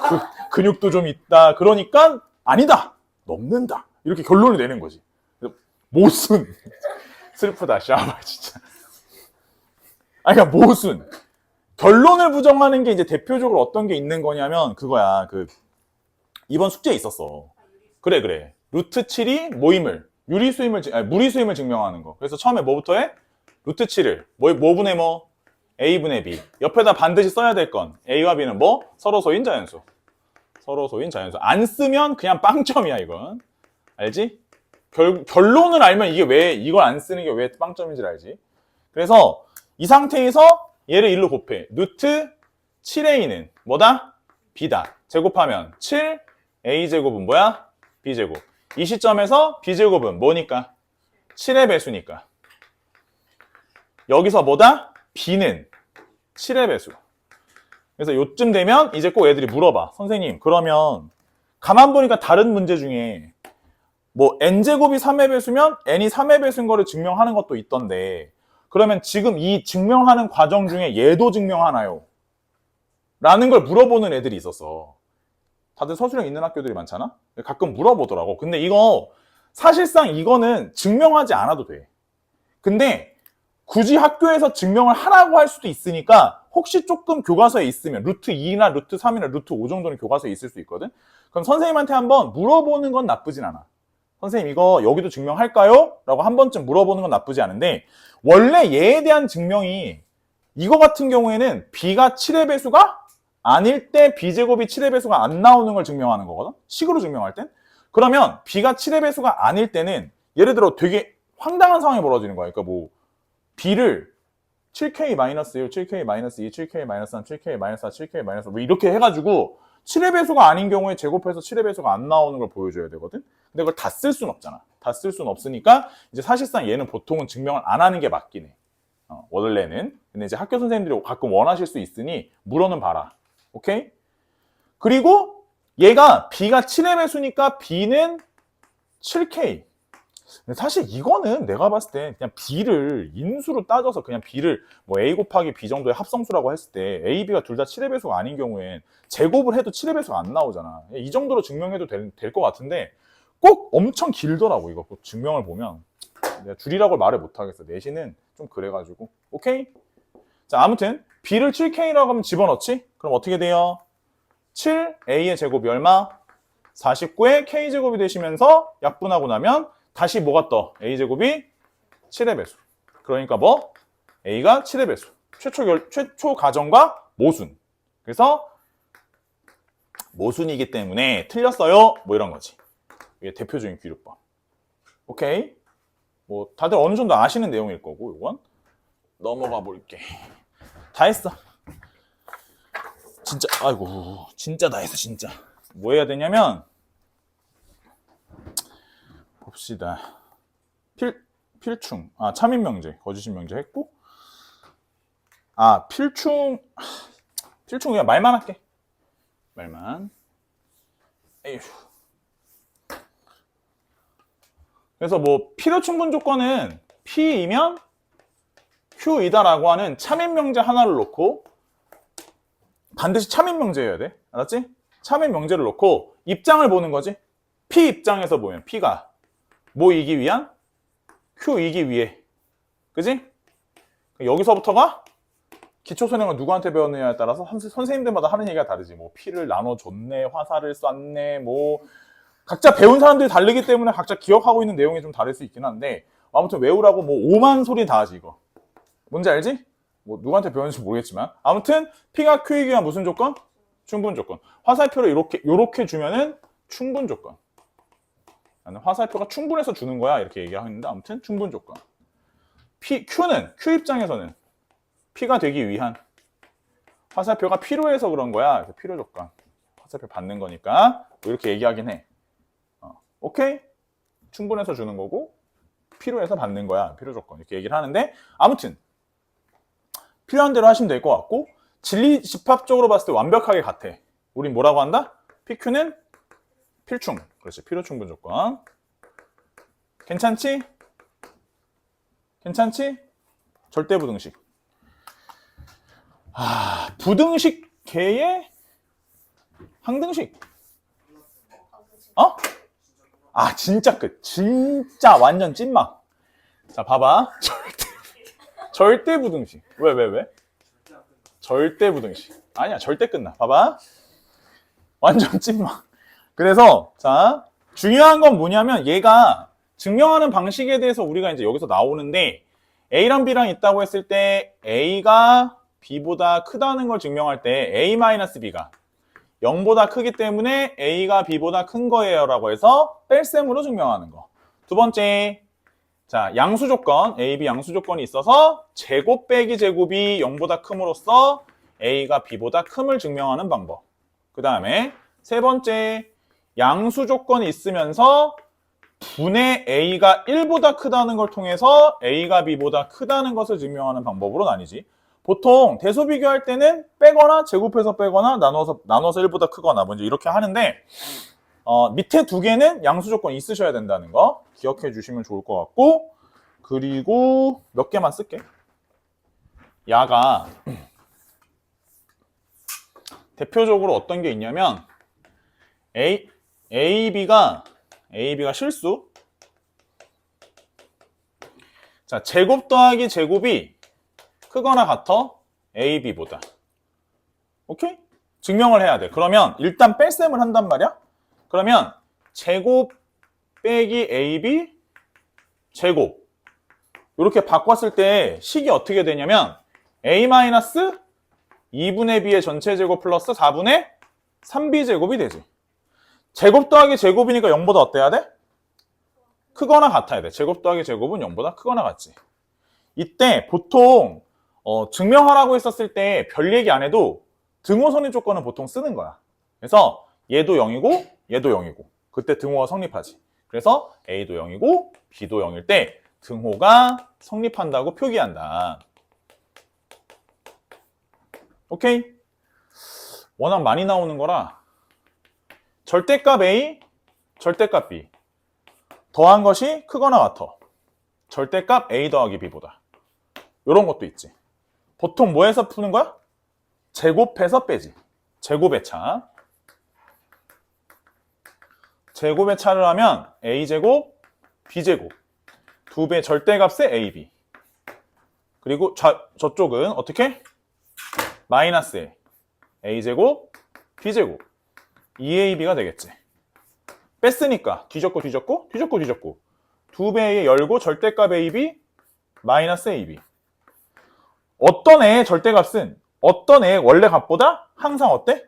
근육도 좀 있다. 그러니까 아니다. 넘는다. 이렇게 결론을 내는 거지. 모순. 슬프다. 샤바 진짜. 아니 그러니까 모순. 결론을 부정하는 게 이제 대표적으로 어떤 게 있는 거냐면 그거야. 이번 숙제에 있었어. 그래. 루트 7이 모임을 무리수임을 증명하는 거. 그래서 처음에 뭐부터 해? 루트 7을 뭐분의 뭐? A분의 B. 옆에다 반드시 써야 될 건 A와 B는 뭐? 서로소인 자연수. 서로소인 자연수. 안 쓰면 그냥 빵점이야 이건. 알지? 결론을 알면 이게 왜 이걸 안 쓰는 게 왜 빵점인지 알지? 그래서 이 상태에서 얘를 1로 곱해. 루트 7A는 뭐다? B다. 제곱하면 7A제곱은 뭐야? B제곱. 이 시점에서 B제곱은 뭐니까? 7의 배수니까. 여기서 뭐다? B는 7의 배수. 그래서 요쯤 되면 이제 꼭 애들이 물어봐. 선생님, 그러면 가만 보니까 다른 문제 중에 뭐 n제곱이 3의 배수면 n이 3의 배수인 거를 증명하는 것도 있던데 그러면 지금 이 증명하는 과정 중에 얘도 증명하나요? 라는 걸 물어보는 애들이 있었어. 다들 서술형 있는 학교들이 많잖아? 가끔 물어보더라고. 근데 이거 사실상 이거는 증명하지 않아도 돼. 근데 굳이 학교에서 증명을 하라고 할 수도 있으니까 혹시 조금 교과서에 있으면 루트 2나 루트 3이나 루트 5 정도는 교과서에 있을 수 있거든? 그럼 선생님한테 한번 물어보는 건 나쁘진 않아. 선생님 이거 여기도 증명할까요? 라고 한 번쯤 물어보는 건 나쁘지 않은데 원래 얘에 대한 증명이 이거 같은 경우에는 B가 7의 배수가 아닐 때 B제곱이 7의 배수가 안 나오는 걸 증명하는 거거든? 식으로 증명할 땐? 그러면 B가 7의 배수가 아닐 때는 예를 들어 되게 황당한 상황이 벌어지는 거야. 그러니까 뭐 B를 7K-1, 7K-2, 7K-3, 7K-4, 7K-5 뭐 이렇게 해가지고 7의 배수가 아닌 경우에 제곱해서 7의 배수가 안 나오는 걸 보여줘야 되거든? 근데 그걸 다 쓸 수는 없잖아. 다 쓸 수는 없으니까 이제 사실상 얘는 보통은 증명을 안 하는 게 맞긴 해. 원래는. 근데 이제 학교 선생님들이 가끔 원하실 수 있으니 물어는 봐라. 오케이? 그리고 얘가 B가 7의 배수니까 B는 7K. 근데 사실 이거는 내가 봤을 때 그냥 B를 인수로 따져서 그냥 B를 뭐 A 곱하기 B 정도의 합성수라고 했을 때 A, B가 둘 다 7의 배수가 아닌 경우엔 제곱을 해도 7의 배수가 안 나오잖아. 이 정도로 증명해도 될 것 같은데 꼭 엄청 길더라고 이거 꼭 증명을 보면. 내가 줄이라고 말을 못하겠어. 내신은 좀 그래가지고. 오케이? 자 아무튼 B를 7K라고 하면 집어넣지? 그럼 어떻게 돼요? 7A의 제곱이 얼마? 49의 K제곱이 되시면서 약분하고 나면 다시 뭐가 떠? A제곱이 7의 배수. 그러니까 뭐? A가 7의 배수. 최초 가정과 모순. 그래서 모순이기 때문에 틀렸어요. 뭐 이런 거지. 이게 대표적인 귀류법. 오케이? 뭐 다들 어느 정도 아시는 내용일 거고 이건 넘어가 볼게. 다 했어. 진짜 아이고 진짜 다 했어 진짜. 뭐 해야 되냐면 봅시다. 필충. 참인명제, 거짓인명제 했고. 필충 그냥 말만 할게. 말만. 에휴. 그래서 뭐 필요 충분 조건은 P이면 Q이다라고 하는 참인 명제 하나를 놓고 반드시 참인 명제여야 돼. 알았지? 참인 명제를 놓고 입장을 보는 거지. P 입장에서 보면 P가 뭐이기 위한? Q이기 위해. 그지? 여기서부터가 기초선행을 누구한테 배웠느냐에 따라서 선생님들마다 하는 얘기가 다르지. 뭐 P를 나눠줬네, 화살을 쐈네, 뭐 각자 배운 사람들이 다르기 때문에 각자 기억하고 있는 내용이 좀 다를 수 있긴 한데 아무튼 외우라고 뭐 오만 소리 다 하지 이거. 뭔지 알지? 뭐 누구한테 배웠는지 모르겠지만 아무튼 P가 Q이기 위한 무슨 조건? 충분 조건. 화살표를 요렇게 주면은 충분 조건. 나는 화살표가 충분해서 주는 거야 이렇게 얘기하는데 아무튼 충분 조건. Q는 Q 입장에서는 P가 되기 위한 화살표가 필요해서 그런 거야. 그래서 필요 조건. 화살표 받는 거니까 뭐 이렇게 얘기하긴 해. 오케이? 충분해서 주는 거고 필요해서 받는 거야. 필요 조건. 이렇게 얘기를 하는데 아무튼 필요한 대로 하시면 될 것 같고 진리 집합적으로 봤을 때 완벽하게 같아. 우린 뭐라고 한다? PQ는 필충. 그렇지. 필요 충분 조건. 괜찮지? 괜찮지? 절대부등식. 부등식 개의 항등식. 어? 진짜 끝. 진짜 완전 찐막. 자, 봐봐. 절대부등식. 왜? 절대부등식. 아니야, 절대 끝나. 봐봐. 완전 찐막. 그래서, 자, 중요한 건 뭐냐면 얘가 증명하는 방식에 대해서 우리가 이제 여기서 나오는데 A랑 B랑 있다고 했을 때 A가 B보다 크다는 걸 증명할 때 A-B가 0보다 크기 때문에 A가 B보다 큰 거예요 라고 해서 뺄셈으로 증명하는 거. 두 번째, 자 양수 조건, A, B 양수 조건이 있어서 제곱 빼기 제곱이 0보다 큼으로써 A가 B보다 큼을 증명하는 방법. 그 다음에 세 번째, 양수 조건이 있으면서 분의 A가 1보다 크다는 걸 통해서 A가 B보다 크다는 것을 증명하는 방법으로 나뉘지. 보통 대소 비교할 때는 빼거나 제곱해서 빼거나 나눠서 1보다 크거나 먼저 이렇게 하는데 밑에 두 개는 양수 조건이 있으셔야 된다는 거 기억해 주시면 좋을 것 같고 그리고 몇 개만 쓸게. 야가 대표적으로 어떤 게 있냐면 AB가 실수. 자, 제곱 더하기 제곱이 크거나 같아 AB보다. 오케이? 증명을 해야 돼. 그러면 일단 뺄셈을 한단 말이야. 그러면 제곱 빼기 AB 제곱 이렇게 바꿨을 때 식이 어떻게 되냐면 A-2분의 B의 전체 제곱 플러스 4분의 3B 제곱이 되지. 제곱 더하기 제곱이니까 0보다 어때야 돼? 크거나 같아야 돼. 제곱 더하기 제곱은 0보다 크거나 같지. 이때 보통 증명하라고 했었을 때 별 얘기 안 해도 등호선의 조건은 보통 쓰는 거야. 그래서 얘도 0이고 얘도 0이고 그때 등호가 성립하지. 그래서 A도 0이고 B도 0일 때 등호가 성립한다고 표기한다. 오케이? 워낙 많이 나오는 거라 절대값 A, 절대값 B 더한 것이 크거나 같아. 절대값 A 더하기 B보다. 이런 것도 있지. 보통 뭐해서 푸는 거야? 제곱해서 빼지. 제곱의 차. 제곱의 차를 하면 A제곱, B제곱. 두 배 절대값의 AB. 그리고 저쪽은 어떻게? 마이너스 A제곱, B제곱. 2AB가 되겠지. 뺐으니까 뒤졌고 두 배에 열고 절대값 AB, 마이너스 AB. 어떤 애의 절대값은 어떤 애의 원래 값보다 항상 어때?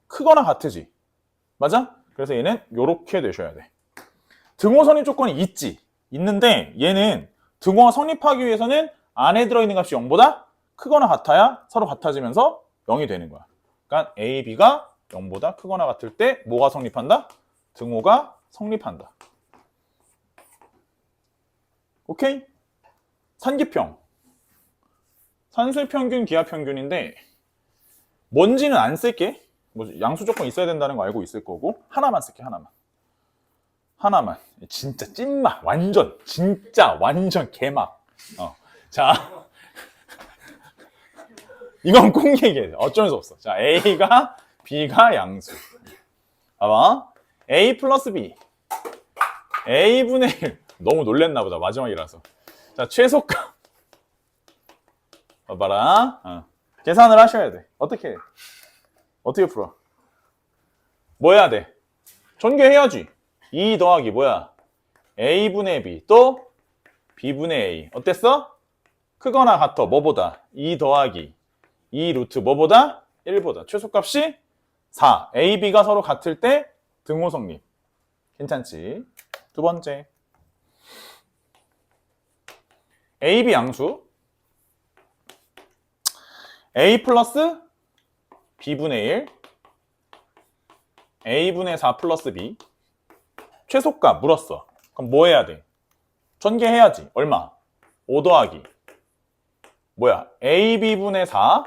크거나 같으지. 맞아? 그래서 얘는 요렇게 되셔야 돼. 등호 선입 조건이 있는데 얘는 등호가 성립하기 위해서는 안에 들어있는 값이 0보다 크거나 같아야 서로 같아지면서 0이 되는 거야. 그러니까 A, B가 0보다 크거나 같을 때 뭐가 성립한다? 등호가 성립한다. 오케이? 산기평. 산술 평균, 기하 평균인데 뭔지는 안 쓸게. 뭐 양수 조건 있어야 된다는 거 알고 있을 거고 하나만 쓸게. 하나만. 진짜 찐막. 진짜 완전 개막. 자, 이건 꼭 얘기해. 어쩔 수 없어. 자, A가 B가 양수. 봐봐. A 플러스 B. A분의 1. 너무 놀랬나 보다. 마지막이라서. 자, 최소값. 봐봐라. 계산을 하셔야 돼. 어떻게 해? 어떻게 풀어? 뭐 해야 돼? 전개해야지. 2 더하기 뭐야? A분의 B 또 B분의 A. 어땠어? 크거나 같아. 뭐보다? 2 더하기 2 루트 뭐보다? 1보다. 최소값이 4. A, B가 서로 같을 때 등호 성립. 괜찮지? 두 번째. A, B 양수. A 플러스 B분의 1. A분의 4 플러스 B. 최소값 물었어. 그럼 뭐 해야 돼? 전개해야지. 얼마? 5 더하기. 뭐야? AB분의 4.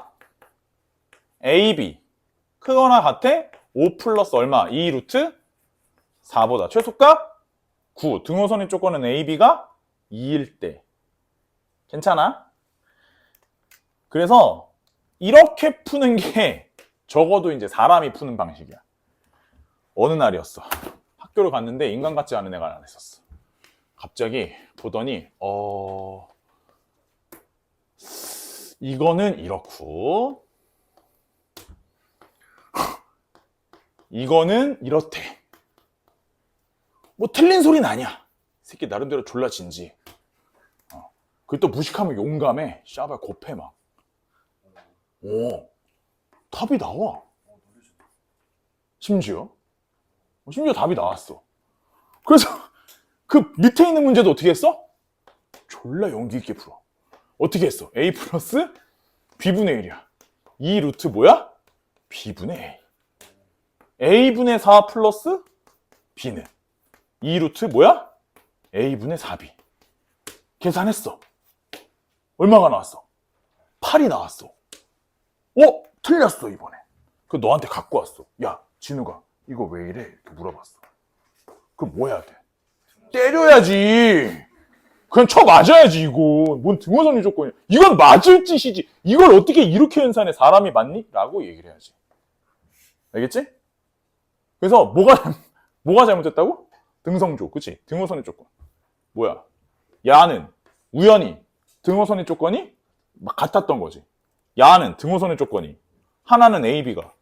AB. 크거나 같아? 5 플러스 얼마? 2 루트 4보다. 최소값 9. 등호선의 조건은 AB가 2일 때. 괜찮아? 그래서 이렇게 푸는 게 적어도 이제 사람이 푸는 방식이야. 어느 날이었어. 학교를 갔는데 인간 같지 않은 애가 안 했었어. 갑자기 보더니 이거는 이렇고 이거는 이렇대. 뭐 틀린 소리는 아니야. 새끼 나름대로 졸라 진지. 그걸 또 무식하면 용감해. 샤발 곱해 막. 답이 나와. 심지어 답이 나왔어. 그래서 그 밑에 있는 문제도 어떻게 했어? 졸라 용기 있게 풀어. 어떻게 했어? A 플러스 B분의 1이야. 2 루트 뭐야? B분의 A. A분의 4 플러스 B는 2 루트 뭐야? A분의 4B. 계산했어. 얼마가 나왔어? 8이 나왔어. 틀렸어 이번에. 그 너한테 갖고 왔어. 야 진우가 이거 왜 이래? 이렇게 물어봤어. 그럼 뭐 해야 돼? 때려야지. 그냥 쳐 맞아야지 이거. 뭔 등호선이 조건이야. 이건 맞을 짓이지. 이걸 어떻게 이렇게 연산해? 사람이 맞니? 라고 얘기를 해야지. 알겠지? 그래서 뭐가 잘못됐다고? 등성조. 그치? 등호선의 조건. 뭐야? 야는 우연히 등호선의 조건이 막 같았던 거지. 야는 등호선의 조건이 하나는 AB가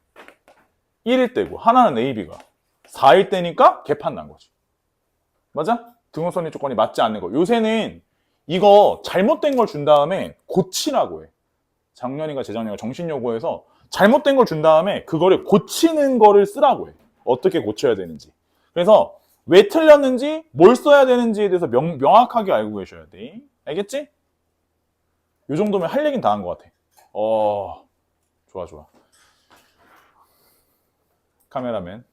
1일 때고 하나는 AB가 4일 때니까 개판 난 거지. 맞아? 등호선의 조건이 맞지 않는 거. 요새는 이거 잘못된 걸 준 다음에 고치라고 해. 작년인가 재작년인가 정신요구에서 잘못된 걸 준 다음에 그거를 고치는 거를 쓰라고 해. 어떻게 고쳐야 되는지. 그래서 왜 틀렸는지 뭘 써야 되는지에 대해서 명확하게 알고 계셔야 돼. 알겠지? 요 정도면 할 얘기는 다 한 것 같아. 좋아. 카메라맨.